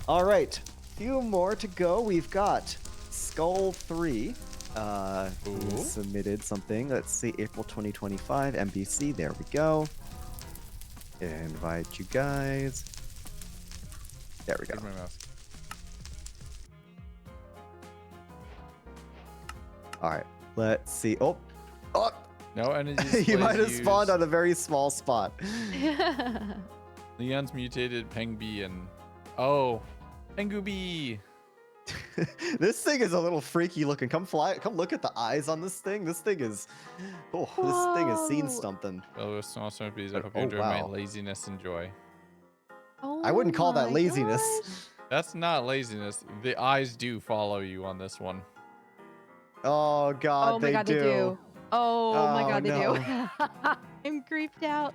A: All right, few more to go. We've got Skull 3. Who submitted something. Let's see, April 2025, MBC. There we go. Invite you guys. There we go.
B: Where's my mouse?
A: All right, let's see. Oh,
B: No energy
A: you
B: displays
A: might have
B: used.
A: spawned on a very small spot.
B: Leon's mutated Pengu and oh, Pengu bee.
A: This thing is a little freaky looking. Come look at the eyes on this thing. This thing is, this thing has seen
C: Whoa.
A: something.
B: Oh, with small smart bees. I hope
A: Oh,
B: you enjoy my
A: wow.
B: laziness and joy.
C: Oh
A: I wouldn't call that
C: my
A: laziness.
C: gosh.
B: That's not laziness. The eyes do follow you on this one.
A: Oh God,
C: Oh my God, they do. Oh my
A: Oh,
C: God, they
A: no.
C: do. I'm creeped out.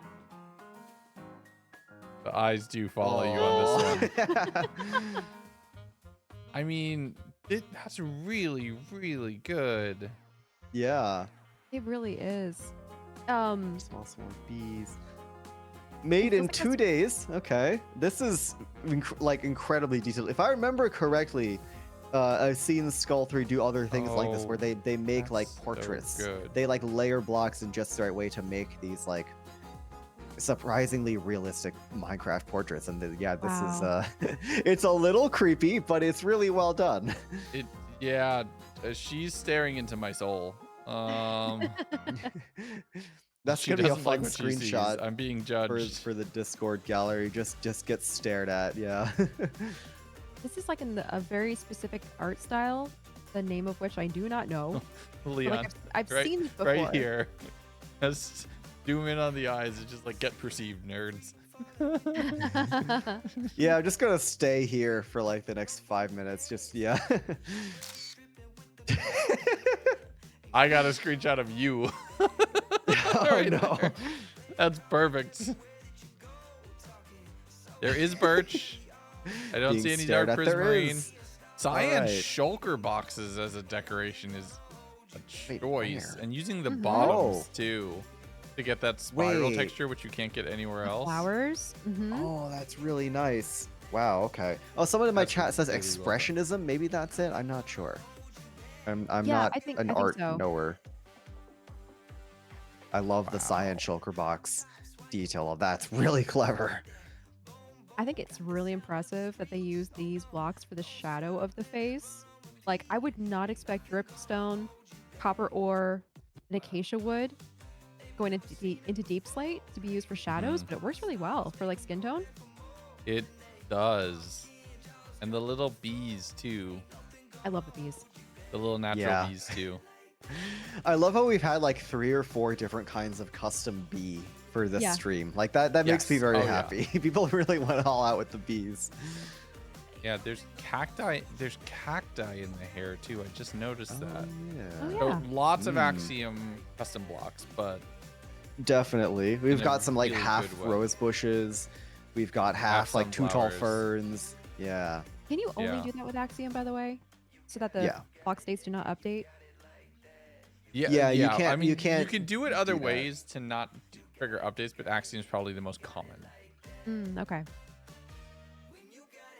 B: The eyes do follow you on this one.
A: one.
B: I mean, that's really, really good.
A: Yeah.
C: It really is.
A: Small bees. Made in
C: feels like
A: 2 days. Okay. This is incredibly detailed. If I remember correctly, I've seen Skull 3 do other things like this where they make like
B: that's so
A: portraits.
B: good.
A: They like layer blocks in just the right way to make these like surprisingly realistic Minecraft portraits. And yeah, this
C: Wow.
A: is it's a little creepy, but it's really well done.
B: Yeah, she's staring into my soul.
A: That's
B: she
A: gonna be a
B: doesn't like
A: fun
B: what she sees.
A: screenshot
B: I'm being
A: for,
B: judged.
A: for the Discord gallery. Just get stared at. Yeah.
C: This is like in a very specific art style, the name of which I do not know. But,
B: Leon,
C: like I've
B: right,
C: seen this before.
B: right here. Just zoom in on the eyes and just like get perceived, nerds.
A: Yeah, I'm just gonna stay here for like the next 5 minutes. Just yeah.
B: I got a screenshot of you.
A: Oh
B: Right
A: no.
B: there. That's perfect. There is birch. I don't
A: Being
B: see any
A: stared
B: dark
A: at, there
B: prismarine.
A: is.
B: Cyan
A: Alright.
B: shulker boxes as a decoration is a
A: Wait,
B: choice.
A: where?
B: And using the
C: Mhm.
B: bottoms
A: Oh.
B: too to get that spiral
A: Wait.
B: texture, which you can't get anywhere else.
C: Flowers. Mm-hmm.
A: Oh, that's really nice. Wow. Okay. Oh, someone in my
B: That's
A: chat says
B: really well done.
A: expressionism. Maybe that's it. I'm not sure. I'm
C: Yeah,
A: not
C: I think
A: an art
C: so.
A: knower. I love the
B: Wow.
A: cyan shulker box detail. That's really clever.
C: I think it's really impressive that they use these blocks for the shadow of the face. Like, I would not expect dripstone, copper ore, and acacia wood going into deep slate to be used for shadows,
B: Mhm.
C: but it works really well for like skin tone.
B: It does. And the little bees too.
C: I love the bees.
B: The little natural
A: Yeah.
B: bees too.
A: I love how we've had like 3 or 4 different kinds of custom bee for this
C: Yeah.
A: stream. Like that makes me
B: Yes.
A: very
B: Oh, yeah.
A: happy. People really went all out with the bees.
B: Yeah, there's cacti. There's cacti in the hair too. I just noticed that.
C: Oh,
A: yeah.
B: So
C: yeah.
B: lots of
A: Mm.
B: Axiom custom blocks, but
A: Definitely. We've
B: a
A: got some like
B: really
A: half
B: good way.
A: rose bushes. We've got half like too tall
B: sunflowers.
A: ferns. Yeah.
C: Can you only
B: Yeah.
C: do that with Axiom, by the way? So that the
A: Yeah.
C: block states do not update?
A: Yeah, you
B: I
A: can't-
B: mean,
A: you can't
B: can do it other
A: do that.
B: ways to not trigger updates, but Axiom is probably the most common.
C: Okay.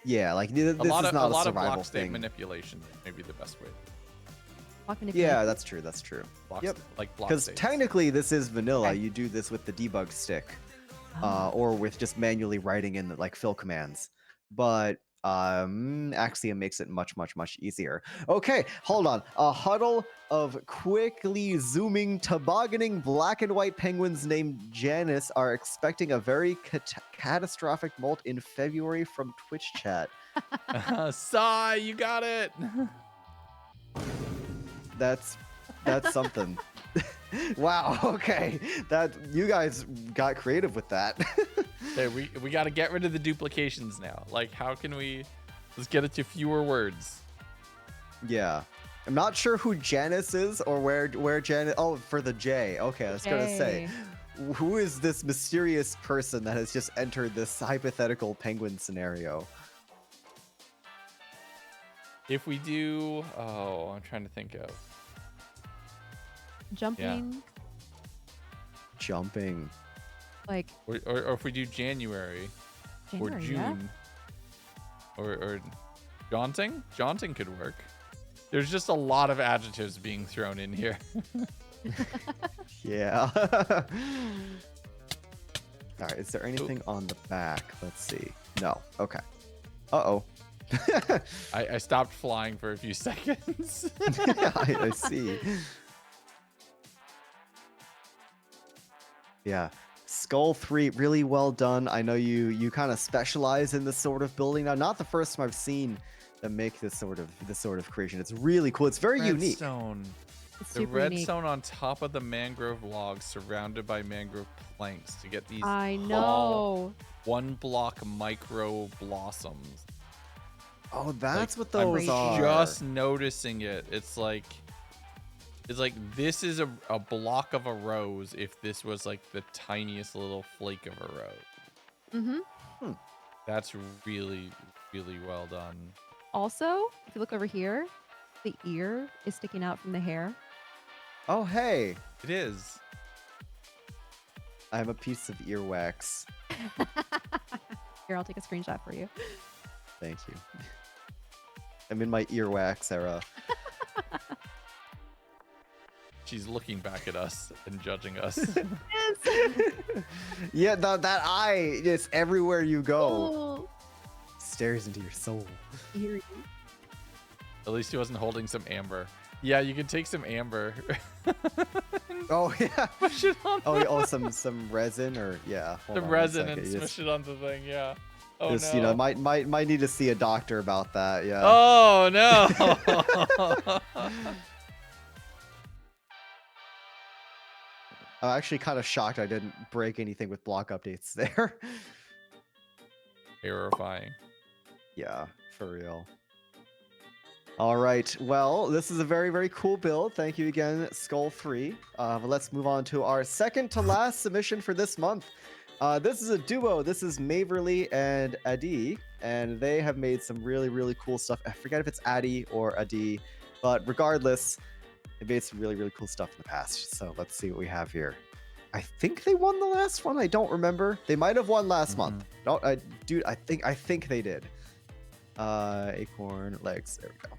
A: Yeah, like this
B: A
A: is
B: lot of
A: not a
B: block
A: survival
B: state
A: thing.
B: manipulation is maybe the best way.
C: Block manipulation.
A: Yeah, that's true. That's true.
B: Block
A: Yep.
B: like block
A: Because
B: states.
A: technically this is vanilla.
C: Okay.
A: You do this with the debug stick,
C: Oh.
A: or with just manually writing in like fill commands. But Axiom makes it much easier. Okay, hold on. A huddle of quickly zooming, tobogganing black and white penguins named Janice are expecting a very catastrophic molt in February from Twitch chat.
B: Sigh, you got it.
A: That's something. Wow. Okay. That you guys got creative with that.
B: Okay, we got to get rid of the duplications now. Like, how can we? Let's get it to fewer words.
A: Yeah. I'm not sure who Janice is or where Janice. Oh, for the J. Okay, I was gonna say, who is this mysterious person that has just entered this hypothetical penguin scenario?
B: If we do, oh, I'm trying to think of.
C: Jumping,
A: Jumping.
C: like
B: Or if we do January, or
C: January,
B: June,
C: yeah.
B: or jaunting. Jaunting could work. There's just a lot of adjectives being thrown in here.
A: Yeah. All right. Is there anything on the back? Let's see. No. Okay. Uh-oh.
B: I stopped flying for a few seconds.
A: I see. Yeah. Skull 3, really well done. I know you kind of specialize in this sort of building. Now, not the first time I've seen them make this sort of creation. It's really cool. It's very unique.
B: Redstone.
C: It's
B: The
C: super unique.
B: redstone on top of the mangrove logs surrounded by mangrove planks to get these
C: I
B: tall
C: know.
B: 1 block micro blossoms.
A: Oh, that's
B: Like,
A: what those
C: I'm
A: are.
B: Just noticing it. It's like this is a block of a rose if this was like the tiniest little flake of a rose.
C: Mm-hmm.
B: That's really, really well done.
C: Also, if you look over here, the ear is sticking out from the hair.
A: Oh, hey.
B: It is.
A: I'm a piece of earwax.
C: Here, I'll take a screenshot for you.
A: Thank you. I'm in my earwax era.
B: She's looking back at us and judging us.
C: Yes.
A: Yeah, that eye is everywhere you go.
C: Oh,
A: Stares into your soul.
C: eerie.
B: At least he wasn't holding some amber. Yeah, you can take some amber.
A: Oh yeah.
B: Push it on
A: Oh, some resin or yeah. Hold
B: the
A: on one
B: resin
A: second.
B: and
A: You
B: smush it on the thing. Yeah. Oh
A: just
B: no.
A: you know might need to see a doctor about that. Yeah.
B: Oh no.
A: I'm actually kind of shocked I didn't break anything with block updates there.
B: Terrifying.
A: Yeah, for real. All right. Well, this is a very, very cool build. Thank you again, Skull3. But let's move on to our second to last submission for this month. This is a duo. This is Maverly and Adi, and they have made some really, really cool stuff. I forget if it's Adi or Adi, but regardless, they made some really, really cool stuff in the past. So let's see what we have here. I think they won the last one. I don't remember. They might have won last month. No, dude, I think they did. Acorn legs. There we go.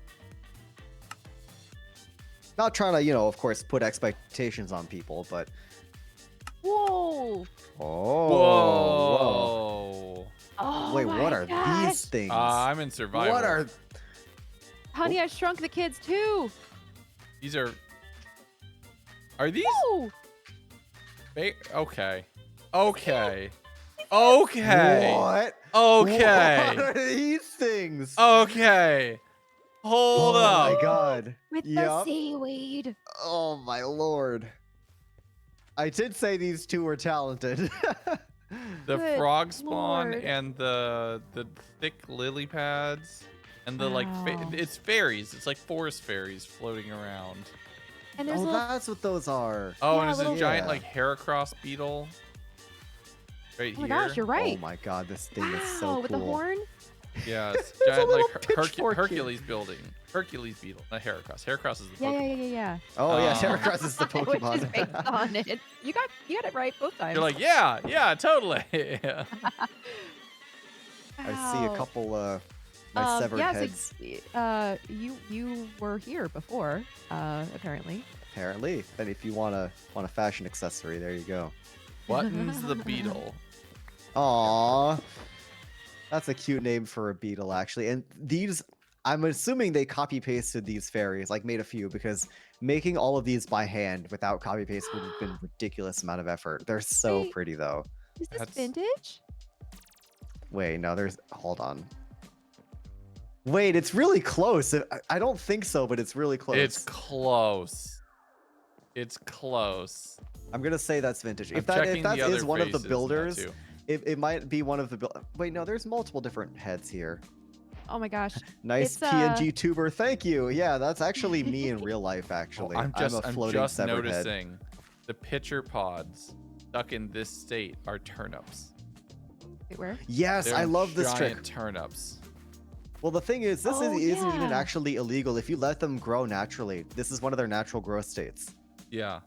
A: Not trying to, of course, put expectations on people, but
C: Whoa.
A: whoa.
B: Whoa.
C: Oh,
A: Wait,
C: my
A: what are
C: gosh.
A: these things?
B: I'm in survival.
A: What are?
C: Honey, I Shrunk the Kids too.
B: These are these?
C: Whoa.
B: Okay. Okay. Okay.
A: What?
B: Okay.
A: What are these things?
B: Okay. Hold
A: Oh
B: up.
A: my god.
C: With the
A: Yup.
C: seaweed.
A: Oh my lord. I did say these two were talented.
B: The
C: Good
B: frog spawn
C: lord.
B: and the thick lily pads and the
C: Wow.
B: it's fairies. It's like forest fairies floating around.
C: And there's
A: Oh,
C: little
A: that's what those are.
B: Oh,
C: Yeah,
B: and it's a
C: little-
B: giant
A: Yeah.
B: like Heracross beetle. Right
C: Oh my
B: here.
C: gosh, you're right.
A: Oh my god, this thing
C: wow,
A: is so cool.
C: with the horn.
B: Yeah, it's
A: There's a
B: giant
A: little
B: like
A: pitchfork here.
B: Hercules building. Hercules beetle, not Heracross. Heracross is the
C: Yeah,
B: Pokemon.
C: yeah.
A: Oh yeah,
B: Um,
A: Heracross is the
C: Which is
A: Pokemon.
C: based on it. You got it right both times.
B: You're like, yeah, totally. Yeah.
A: I see a
C: Wow.
A: couple my severed
C: yeah,
A: heads.
C: So, you were here before, apparently.
A: Apparently. And if you want a fashion accessory, there you go.
B: Buttons the beetle.
A: Aww. That's a cute name for a beetle, actually. And these, I'm assuming they copy pasted these fairies, like made a few, because making all of these by hand without copy paste would have been a ridiculous amount of effort. They're so
C: Wait.
A: pretty, though.
C: Is this
B: That's-
C: vintage?
A: Wait, no, hold on. Wait, it's really close. I don't think so, but it's really close.
B: It's close. It's close.
A: I'm gonna say that's vintage.
B: I'm
A: If that
B: checking
A: is
B: the other
A: one of the
B: faces now,
A: builders,
B: too.
A: it might be one of the wait, no, there's multiple different heads here.
C: Oh my gosh.
A: Nice
C: It's,
A: PNG tuber, thank you. Yeah, that's actually me in real life. Actually,
B: I'm
A: a floating
B: just
A: severed head.
B: noticing the pitcher pods stuck in this state are turnips.
C: Wait, where?
A: Yes,
B: They're
A: I love this trick.
B: giant turnips.
A: Well, the thing is, this
C: Oh,
A: isn't even
C: yeah.
A: actually illegal if you let them grow naturally. This is one of their natural growth states.
B: Yeah.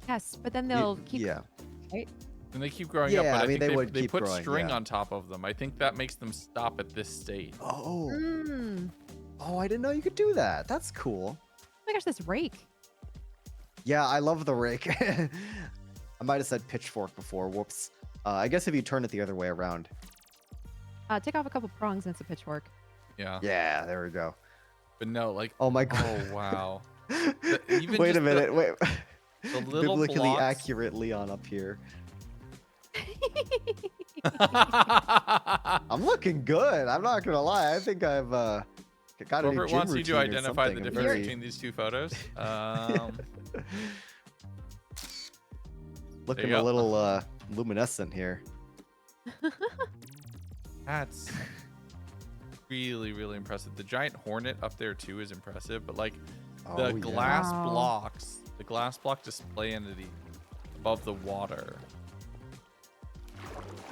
C: Yes, but then they'll keep.
A: Yeah.
C: Right?
B: And they keep growing up,
A: Yeah,
B: but
A: I
B: I
A: mean,
B: think
A: they would
B: they
A: keep
B: put
A: growing,
B: string
A: yeah.
B: on top of them. I think that makes them stop at this state.
A: Oh.
C: Mm.
A: Oh, I didn't know you could do that. That's cool.
C: Oh my gosh, this rake.
A: Yeah, I love the rake. I might have said pitchfork before. Whoops. I guess if you turn it the other way around.
C: Take off a couple prongs and it's a pitchfork.
B: Yeah.
A: Yeah, there we go.
B: But no, like,
A: Oh my god.
B: oh wow. Even
A: Wait a
B: just
A: minute. Wait.
B: the little
A: Biblically
B: blocks.
A: accurate Leon up here.
B: Robert
A: I'm looking good. I'm not gonna lie. I think I've got a new gym
B: wants you to
A: routine or
B: identify the
A: something. I'm
B: difference
A: very-
B: between these two photos.
A: Looking
B: you
A: a
B: go.
A: little luminescent here.
B: That's really, really impressive. The giant hornet up there too is impressive, but like the
A: Oh, yeah.
B: glass
C: Wow.
B: blocks, the glass block display entity above the water,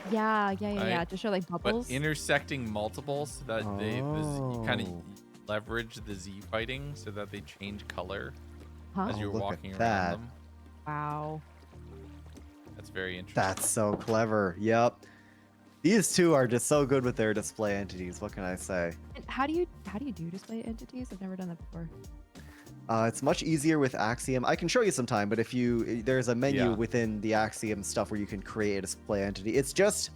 C: Yeah,
B: Right.
C: to show like
B: but
C: bubbles.
B: intersecting multiples so that you kind of
A: Oh.
B: leverage the Z fighting so that they change color
C: Huh?
B: as
A: Oh,
B: you're
A: look at
B: walking around
A: that.
B: them.
C: Wow.
B: That's very interesting.
A: That's so clever. Yep. These two are just so good with their display entities. What can I say?
C: And how do you do display entities? I've never done that before.
A: It's much easier with Axiom. I can show you sometime, but if you there's a menu
B: Yeah.
A: within the Axiom stuff where you can create a display entity. It's just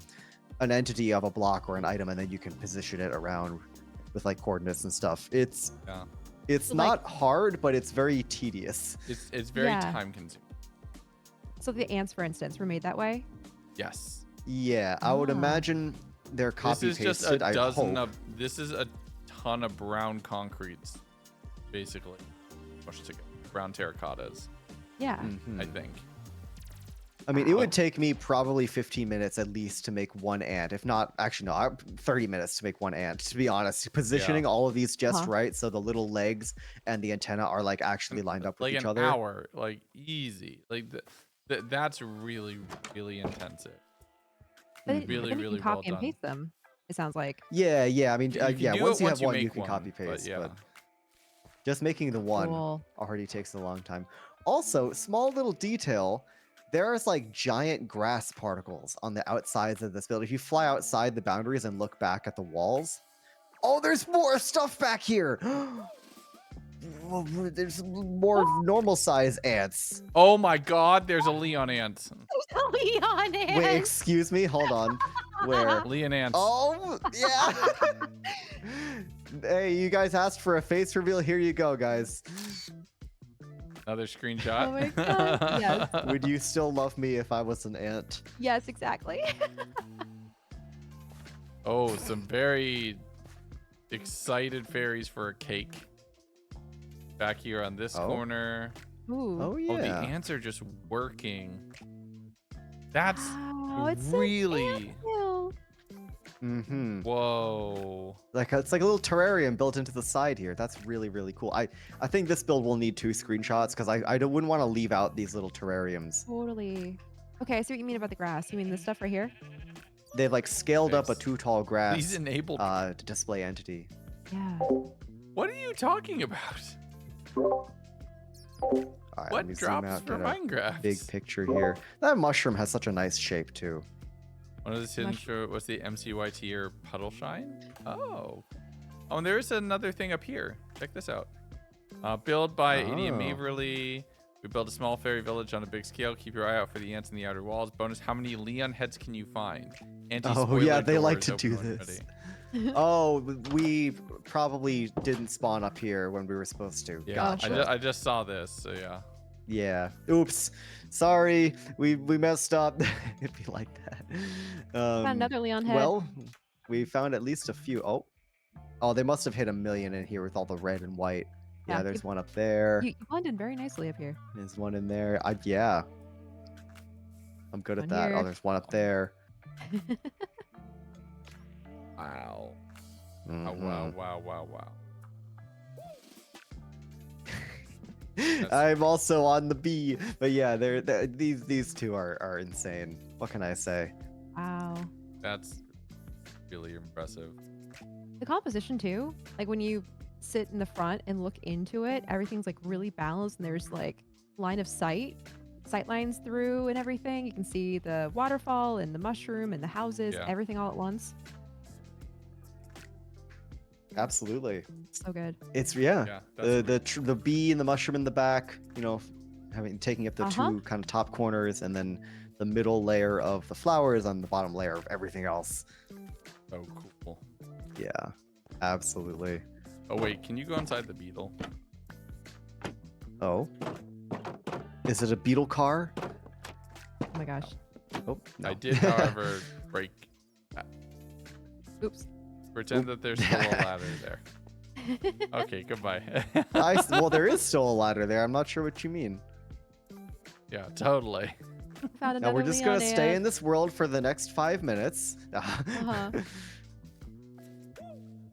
A: an entity of a block or an item, and then you can position it around with like coordinates and stuff. It's
B: Yeah.
C: So, like-
A: not hard, but it's very tedious.
B: It's very
C: Yeah.
B: time consuming.
C: So the ants, for instance, were made that way.
B: Yes.
A: Yeah, I would
C: Ah.
A: imagine they're copy
B: This is just
A: pasted.
B: a dozen
A: I hope.
B: of. This is a ton of brown concretes, basically, pushed together. Brown terracottas,
C: Yeah.
A: Mhm.
B: I think.
A: I mean, it
B: Wow.
A: would take me probably 15 minutes at least to make one ant. If not, actually, no, 30 minutes to make one ant, to be honest. Positioning all of these just
C: Uh-huh.
A: right so the little legs and the antenna are like actually lined up with
B: Like
A: each
B: an
A: other.
B: hour, like easy. Like that's really, really intensive.
C: But
B: Really,
C: then you
B: really
C: can
B: well
C: copy and
B: done.
C: paste them. It sounds like.
A: Yeah, yeah. I mean,
B: You can
A: yeah,
B: do
A: once
B: it
A: you have one, you
B: make
A: can copy
B: but
A: paste.
B: yeah.
A: But just making the one
C: Cool.
A: already takes a long time. Also, small little detail. There's like giant grass particles on the outsides of this building. If you fly outside the boundaries and look back at the walls, oh, there's more stuff back here. There's more normal size ants.
B: Oh my God! There's a Leon ant.
C: Leon
A: Wait, excuse me. Hold on. Where?
B: Leon ants.
A: Oh, yeah. Hey, you guys asked for a face reveal. Here you go, guys.
B: Another screenshot.
C: Oh my God, yes.
A: Would you still love me if I was an ant?
C: Yes, exactly.
B: Oh, some very excited fairies for a cake. Back here on this
A: Oh.
B: corner.
C: Ooh.
A: Oh, yeah.
B: Oh, the ants are just working. That's
C: Wow, it's so
B: really.
C: cute.
A: Mm-hmm.
B: Whoa.
A: Like it's like a little terrarium built into the side here. That's really, really cool. I think this build will need 2 screenshots because wouldn't want to leave out these little terrariums.
C: Totally. Okay, I see what you mean about the grass. You mean this stuff right here?
A: They've like scaled up a
B: Nice.
A: 2 tall grass
B: These enabled.
A: to display entity.
C: Yeah.
B: What are you talking about?
A: All right, let
B: What
A: me zoom
B: drops
A: out,
B: for
A: get a
B: Minecraft?
A: big picture here. That mushroom has such a nice shape too.
B: One of the hidden what's the MCYT or puddle shine? Oh. Oh, and there's another thing up here. Check this out. Build by Idiom
A: Oh.
B: Maverly. We build a small fairy village on a big scale. Keep your eye out for the ants in the outer walls. Bonus, how many Leon heads can you find?
A: Oh yeah, they like to
B: doors
A: do
B: open when
A: this.
B: ready.
A: Oh, we probably didn't spawn up here when we were supposed to.
B: Yeah,
A: Gotcha.
B: I just saw this, so yeah.
A: Yeah. Oops. Sorry. We messed up. It'd be like that.
C: Found another Leon head.
A: Well, we found at least a few. Oh, they must have hit 1 million in here with all the red and white. Yeah,
C: Yeah,
A: there's one up there.
C: You blend in very nicely up here.
A: There's one in there. Yeah. I'm good at
C: One
A: that. Oh,
C: here.
A: there's one up there.
B: Wow. Oh,
A: Mhm.
B: wow.
A: I'm also on the B, but yeah, these two are insane. What can I say?
C: Wow.
B: That's really impressive.
C: The composition too, like when you sit in the front and look into it, everything's like really balanced and there's like line of sight lines through and everything. You can see the waterfall and the mushroom and the houses,
B: Yeah.
C: everything all at once.
A: Absolutely.
C: So good.
A: It's
B: Yeah,
A: the bee and the mushroom in the back, taking up the
C: Uh-huh.
A: two kind of top corners, and then the middle layer of the flowers on the bottom layer of everything else.
B: so cool.
A: Yeah, absolutely.
B: Oh wait, can you go inside the beetle?
A: Oh, is it a beetle car?
C: Oh my gosh.
A: Oh, no.
B: I did, however, break.
C: Oops.
B: Pretend that there's still a ladder there. Okay, goodbye.
A: Well, there is still a ladder there. I'm not sure what you mean.
B: Yeah, totally.
C: Found
A: Now
C: another
A: we're just gonna
C: Leon
A: stay in
C: ant.
A: this world for the next 5 minutes.
C: Uh-huh.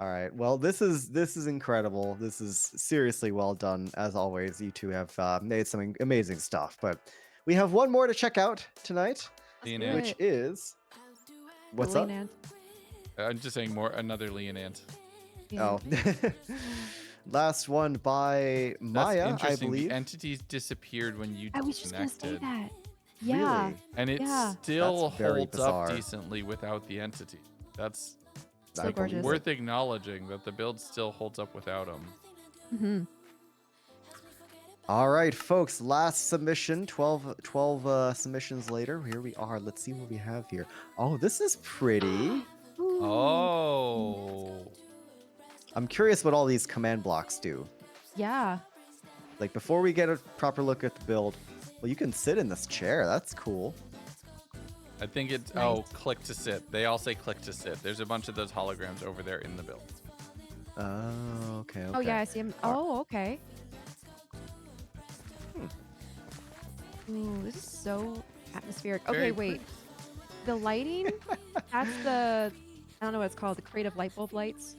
A: All right. Well, this is incredible. This is seriously well done, as always. You two have made some amazing stuff. But we have one more to check out tonight,
B: Leon
C: do
B: ant.
A: which
C: it.
A: is what's up?
C: Leon ant.
B: I'm just saying another Leon ant.
C: Yeah.
A: Oh, last one by
B: That's
A: Maya, I
B: interesting.
A: believe.
B: The entities disappeared when you
C: I was just gonna say
B: disconnected.
C: that. Yeah.
A: Really?
B: And it
C: Yeah.
B: still
A: That's very
B: holds
A: bizarre.
B: up decently without the entity. That's
C: So
A: I believe
C: gorgeous.
A: it.
B: worth acknowledging that the build still holds up without him.
C: Mm-hmm.
A: All right, folks. Last submission. 12 submissions later. Here we are. Let's see what we have here. Oh, this is pretty.
B: Oh.
A: I'm curious what all these command blocks do.
C: Yeah.
A: Like, before we get a proper look at the build, well, you can sit in this chair. That's cool.
B: I think it's
C: Nice.
B: click to sit. They all say click to sit. There's a bunch of those holograms over there in the build.
A: Oh, okay.
C: Oh yeah, I see him. Oh, okay. Ooh, this is so atmospheric. Okay,
B: Very
C: wait. The lighting, that's the, I don't know what it's called, the creative light bulb lights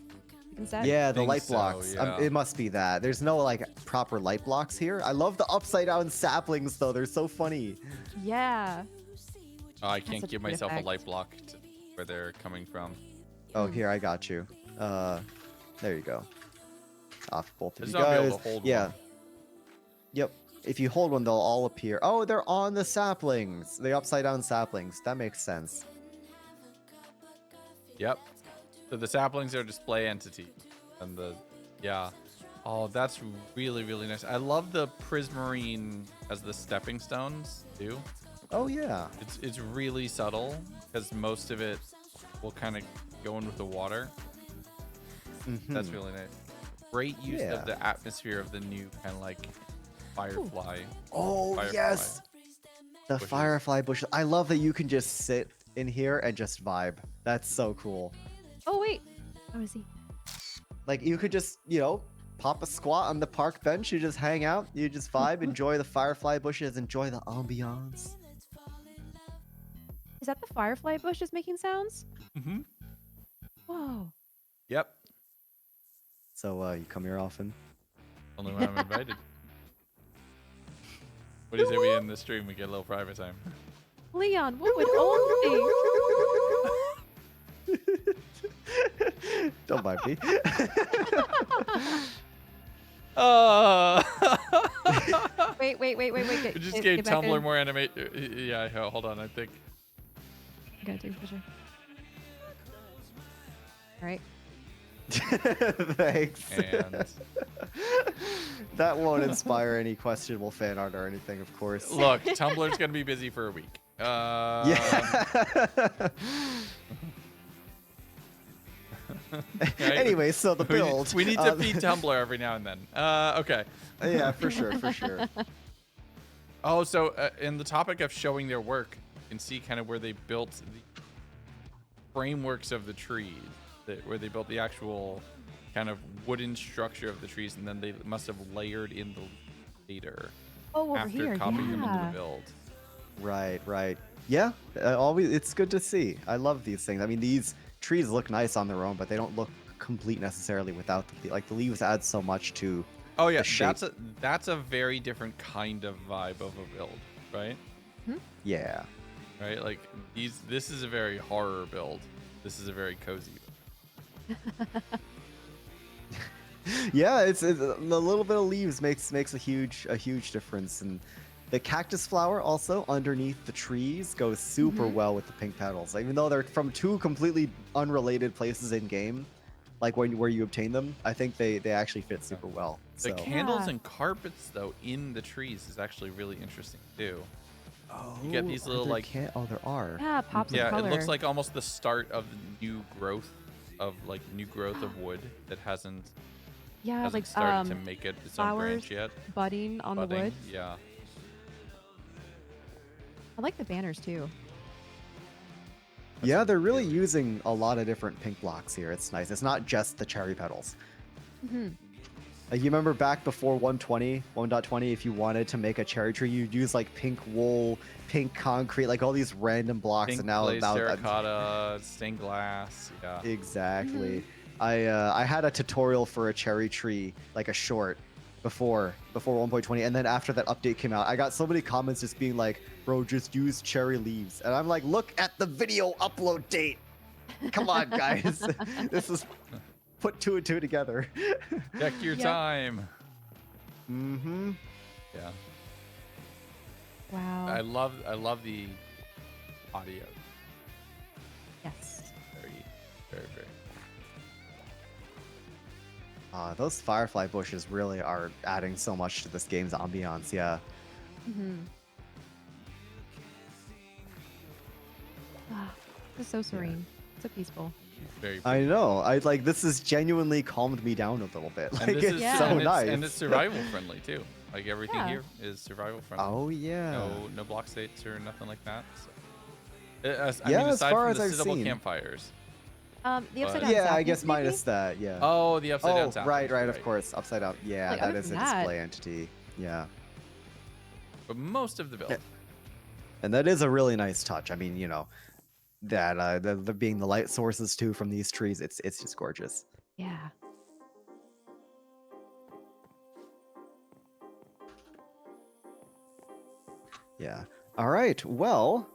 C: you can set?
A: Yeah, the
B: think
A: light
B: so,
A: blocks.
B: yeah.
A: It must be that. There's no like proper light blocks here. I love the upside down saplings though. They're so funny.
C: Yeah.
B: Oh, I
C: That's
B: can't
C: such a
B: give
C: good
B: myself a
C: effect.
B: light block to where they're coming from.
A: Oh, here I got you. There you go. Off both of
B: Just
A: you
B: not be
A: guys.
B: able to hold
A: Yeah.
B: one.
A: Yep. If you hold one, they'll all appear. Oh, they're on the saplings. The upside down saplings. That makes sense.
B: Yep. So the saplings are display entity. And yeah. Oh, that's really, really nice. I love the prismarine as the stepping stones too.
A: Oh yeah.
B: It's really subtle because most of it will kind of go in with the water. That's
A: Mhm.
B: really nice. Great use
A: Yeah.
B: of the atmosphere of the new kind of like firefly.
A: Oh
B: Firefly
A: yes. The
B: bushes.
A: firefly bushes. I love that you can just sit in here and just vibe. That's so cool.
C: Oh, wait. Oh, I see.
A: Like you could just, pop a squat on the park bench. You just hang out. You just vibe, enjoy the firefly bushes, enjoy the ambiance.
C: Is that the firefly bushes making sounds?
B: Mm-hmm.
C: Whoa.
B: Yep.
A: So you come here often?
B: Only when I'm invited. What do you say we end the stream? We get a little private time.
C: Leon, what would old be?
A: Don't mind me.
C: Wait.
B: We just gave Tumblr more animate. Yeah, hold on. I think.
C: I gotta take a picture. All right.
A: Thanks.
B: And
A: That won't inspire any questionable fan art or anything, of course.
B: look, Tumblr's gonna be busy for a week.
A: Yeah.
B: Right?
A: Anyway, so the build.
B: We need to feed Tumblr every now and then. Okay.
A: Yeah, for sure.
B: Oh, so in the topic of showing their work, you can see kind of where they built the frameworks of the trees, where they built the actual kind of wooden structure of the trees, and then they must have layered in the leaves later
C: Oh, over
B: after
C: here.
B: copying them into the
C: Yeah.
B: build.
A: Right. Yeah, always it's good to see. I love these things. I mean, these trees look nice on their own, but they don't look complete necessarily without the leaves add so much to
B: Oh yeah,
A: the shape.
B: that's a very different kind of vibe of a build, right?
A: Yeah.
B: Right? Like this is a very horror build. This is a very cozy build.
A: Yeah, it's a little bit of leaves makes a huge difference, and the cactus flower also underneath the trees goes super well with the pink petals. Even though they're from two completely unrelated places in game, like where you obtain them, I think they actually fit super well.
B: The
A: So
B: candles
C: Yeah.
B: and carpets though in the trees is actually really interesting too.
A: oh,
B: You get these
A: are
B: little
A: there
B: like
A: there are.
C: Yeah, pops of
B: yeah,
C: color.
B: it looks like almost the start of the new growth of wood that hasn't
C: Yeah, like
B: started to make it its own
C: flowers
B: branch yet.
C: budding on the wood.
B: Yeah.
C: I like the banners too.
B: That's
A: Yeah,
B: a
A: they're really using a lot of different pink blocks here. It's nice. It's not just the cherry petals. You remember back before 1.20, if you wanted to make a cherry tree, you'd use like pink wool, pink concrete, like all these random blocks.
B: Pink
A: And now,
B: glazed terracotta, stained glass. Yeah.
A: exactly. I had a tutorial for a cherry tree, like a short, before 1.20, and then after that update came out, I got so many comments just being like, "Bro, just use cherry leaves," and I'm like, "Look at the video upload date. Come on, guys, this is put two and two together."
B: Check your
C: Yep.
B: time.
A: Mm-hmm.
B: Yeah.
C: Wow.
B: I love the audio.
C: Yes.
B: Very.
A: Those firefly bushes really are adding so much to this game's ambiance. Yeah.
C: Ah, it's so serene. So peaceful.
B: Very.
A: I know. I like this has genuinely calmed me down a little bit. Like
B: And this
A: it's
B: is
C: Yeah.
A: so
B: and
A: nice.
B: and it's survival friendly too. Like everything
C: Yeah.
B: here is survival friendly.
A: Oh yeah.
B: No block states or nothing like that. So. I
A: Yeah,
B: mean,
A: as
B: aside
A: far
B: from
A: as
B: the
A: I've
B: sittable
A: seen.
B: campfires.
C: The upside
B: But-
C: down.
A: Yeah, I
C: saplings,
A: guess
C: maybe?
A: minus that. Yeah.
B: Oh, the upside down
A: Oh,
B: saplings,
A: right, of course. Upside down. Yeah,
C: Like,
A: that
C: other
A: is a
C: than that-
A: display entity. Yeah.
B: But most of the build.
A: And that is a really nice touch. I mean, that the being the light sources too from these trees, it's just gorgeous.
C: Yeah.
A: Yeah. All right. Well,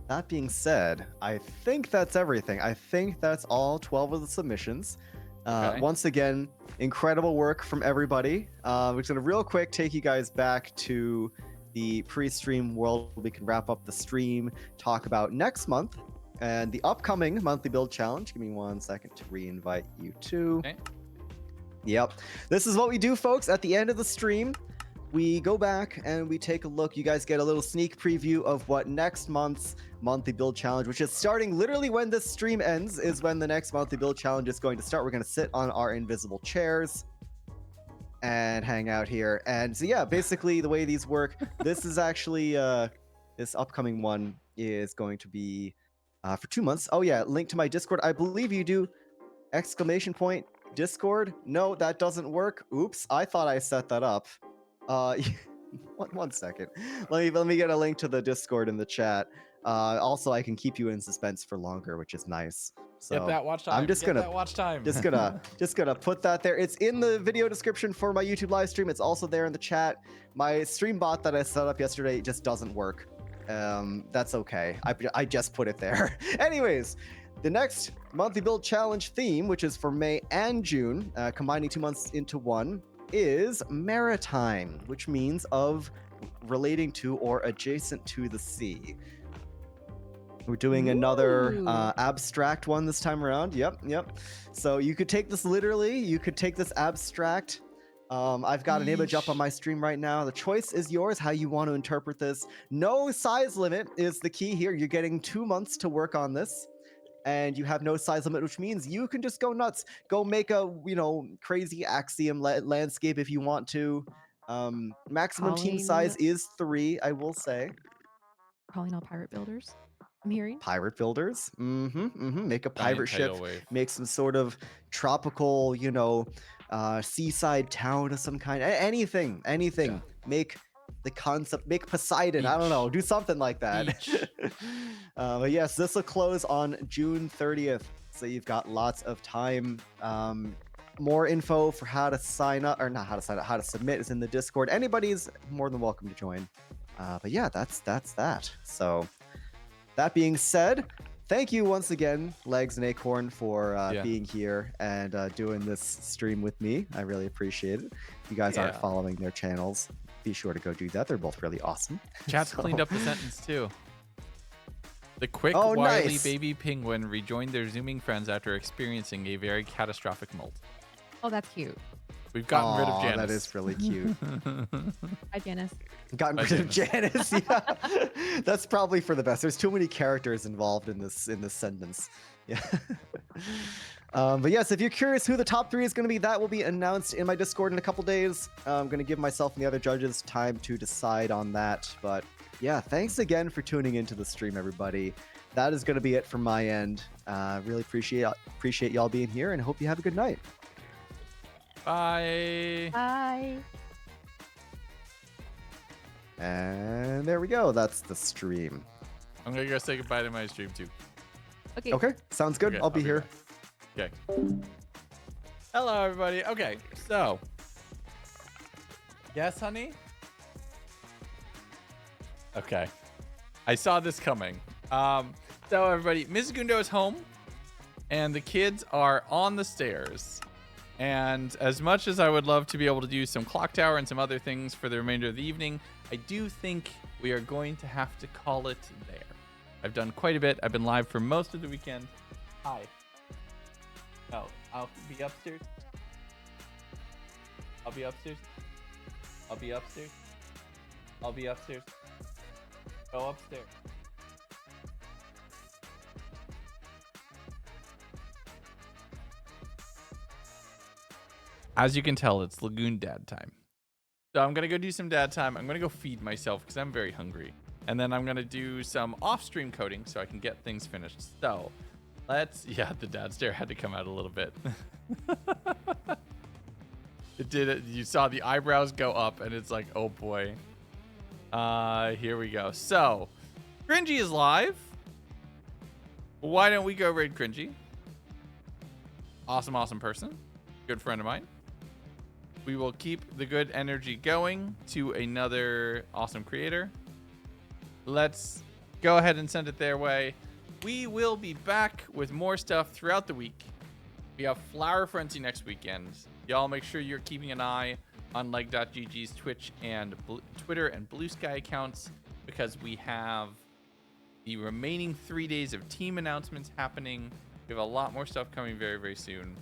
A: that being said, I think that's everything. I think that's all 12 of the submissions.
B: Okay.
A: Once again, incredible work from everybody. We're just gonna real quick take you guys back to the pre-stream world. We can wrap up the stream, talk about next month and the upcoming monthly build challenge. Give me 1 second to re-invite you too.
B: Okay.
A: Yep. This is what we do, folks. At the end of the stream, we go back and we take a look. You guys get a little sneak preview of what next month's monthly build challenge, which is starting literally when this stream ends, is when the next monthly build challenge is going to start. We're going to sit on our invisible chairs and hang out here. And so, yeah, basically the way these work, this is actually, this upcoming one is going to be for 2 months. Oh, yeah, link to my Discord. I believe you do ! Discord. No, that doesn't work. Oops, I thought I set that up. One second. Let me get a link to the Discord in the chat. Also, I can keep you in suspense for longer, which is nice. So
B: Get that watch time.
A: I'm just
B: Get
A: gonna
B: that watch time.
A: just gonna put that there. It's in the video description for my YouTube live stream. It's also there in the chat. My stream bot that I set up yesterday just doesn't work. That's okay. I just put it there. Anyways, the next monthly build challenge theme, which is for May and June, combining 2 months into one, is maritime, which means of relating to or adjacent to the sea. We're doing another
C: Ooh.
A: abstract one this time around. Yep. So you could take this literally. You could take this abstract. I've got an image up on my stream right now. The choice is yours, how you want to interpret this. No size limit is the key here. You're getting 2 months to work on this. And you have no size limit, which means you can just go nuts. Go make a, crazy axiom landscape if you want to. Maximum team
C: Calling-
A: size is 3, I will say.
C: Calling all pirate builders. I'm hearing.
A: Pirate builders. Make a
B: Giant
A: pirate ship.
B: tidal wave.
A: Make some sort of tropical, seaside town of some kind. Anything.
B: Yeah.
A: Make the concept. Make Poseidon. I don't
B: Beach.
A: know. Do something like that.
B: Beach.
A: But yes, this will close on June 30th. So you've got lots of time. More info for how to sign up, or not how to sign up, how to submit is in the Discord. Anybody's more than welcome to join. But yeah, that's that. So that being said, thank you once again, Legs and Acorn, for being here and doing this stream with me. I really appreciate it. If you guys aren't following their channels, be sure to go do that. They're both really awesome.
B: Chat's cleaned up the sentence too. The quick,
A: Oh,
B: wily
A: nice.
B: baby penguin rejoined their zooming friends after experiencing a very catastrophic molt.
C: Oh, that's cute.
B: We've gotten rid of
A: Aw,
B: Janice.
A: that is really cute.
C: Hi, Janice.
A: Gotten rid of Janice. Yeah, that's probably for the best. There's too many characters involved in this sentence. Yeah. But yes, if you're curious who the top 3 is going to be, that will be announced in my Discord in a couple days. I'm going to give myself and the other judges time to decide on that. But yeah, thanks again for tuning into the stream, everybody. That is going to be it from my end. Really appreciate y'all being here, and hope you have a good night.
B: Bye.
C: Bye.
A: And there we go. That's the stream.
B: I'm gonna go say goodbye to my stream too.
C: Okay.
A: Okay, sounds good.
B: Okay,
A: I'll be here.
B: back. Okay. Hello, everybody. Okay, so. Yes, honey? Okay. I saw this coming. So, everybody, Ms. Gundo is home, and the kids are on the stairs. And as much as I would love to be able to do some clock tower and some other things for the remainder of the evening, I do think we are going to have to call it there. I've done quite a bit. I've been live for most of the weekend. Hi. Oh, I'll be upstairs. I'll be upstairs. I'll be upstairs. I'll be upstairs. Go upstairs. As you can tell, it's Lagoon dad time. So I'm going to go do some dad time. I'm going to go feed myself because I'm very hungry. And then I'm going to do some off-stream coding so I can get things finished. So let's... Yeah, the dad stare had to come out a little bit. It did it. You saw the eyebrows go up and it's like, oh boy. Here we go. So, Cringy is live. Why don't we go raid Cringy? Awesome, awesome person. Good friend of mine. We will keep the good energy going to another awesome creator. Let's go ahead and send it their way. We will be back with more stuff throughout the week. We have Flower Frenzy next weekend. Y'all make sure you're keeping an eye on leg.gg's Twitch and Twitter and Blue Sky accounts because we have the remaining 3 days of team announcements happening. We have a lot more stuff coming very, very soon.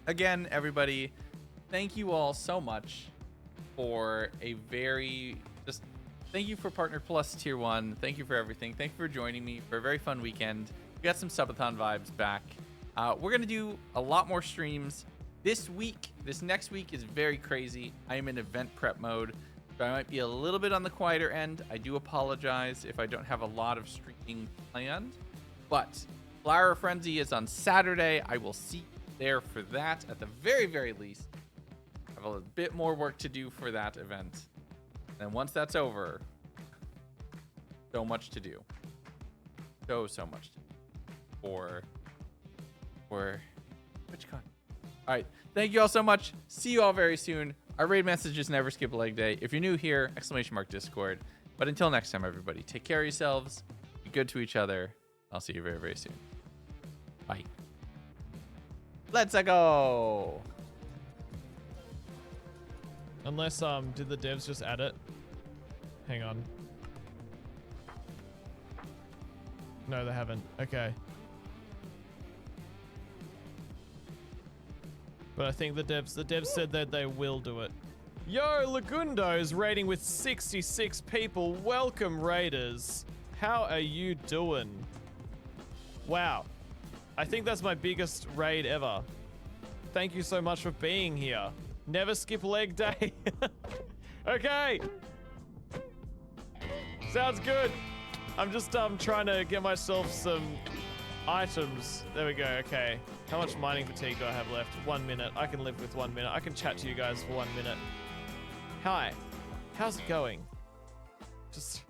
B: Again, everybody, thank you all so much for thank you for Partner Plus Tier 1. Thank you for everything. Thank you for joining me for a very fun weekend. We got some subathon vibes back. We're going to do a lot more streams this week. This next week is very crazy. I am in event prep mode, so I might be a little bit on the quieter end. I do apologize if I don't have a lot of streaming planned, but Flower Frenzy is on Saturday. I will see you there for that at the very, very least. I have a bit more work to do for that event. And once that's over, so much to do. So much to do. For TwitchCon. All right. Thank you all so much. See you all very soon. Our raid messages never skip a leg day. If you're new here, !Discord. But until next time, everybody, take care of yourselves. Be good to each other. I'll see you very, very soon. Bye. Let's go.
E: Unless, did the devs just add it? Hang on. No, they haven't. Okay. But I think the devs said that they will do it. Yo, Lagundo's raiding with 66 people. Welcome, raiders. How are you doing? Wow. I think that's my biggest raid ever. Thank you so much for being here. Never skip leg day. Okay. Sounds good. I'm just trying to get myself some items. There we go. Okay. How much mining fatigue do I have left? 1 minute. I can live with 1 minute. I can chat to you guys for 1 minute. Hi. How's it going? Just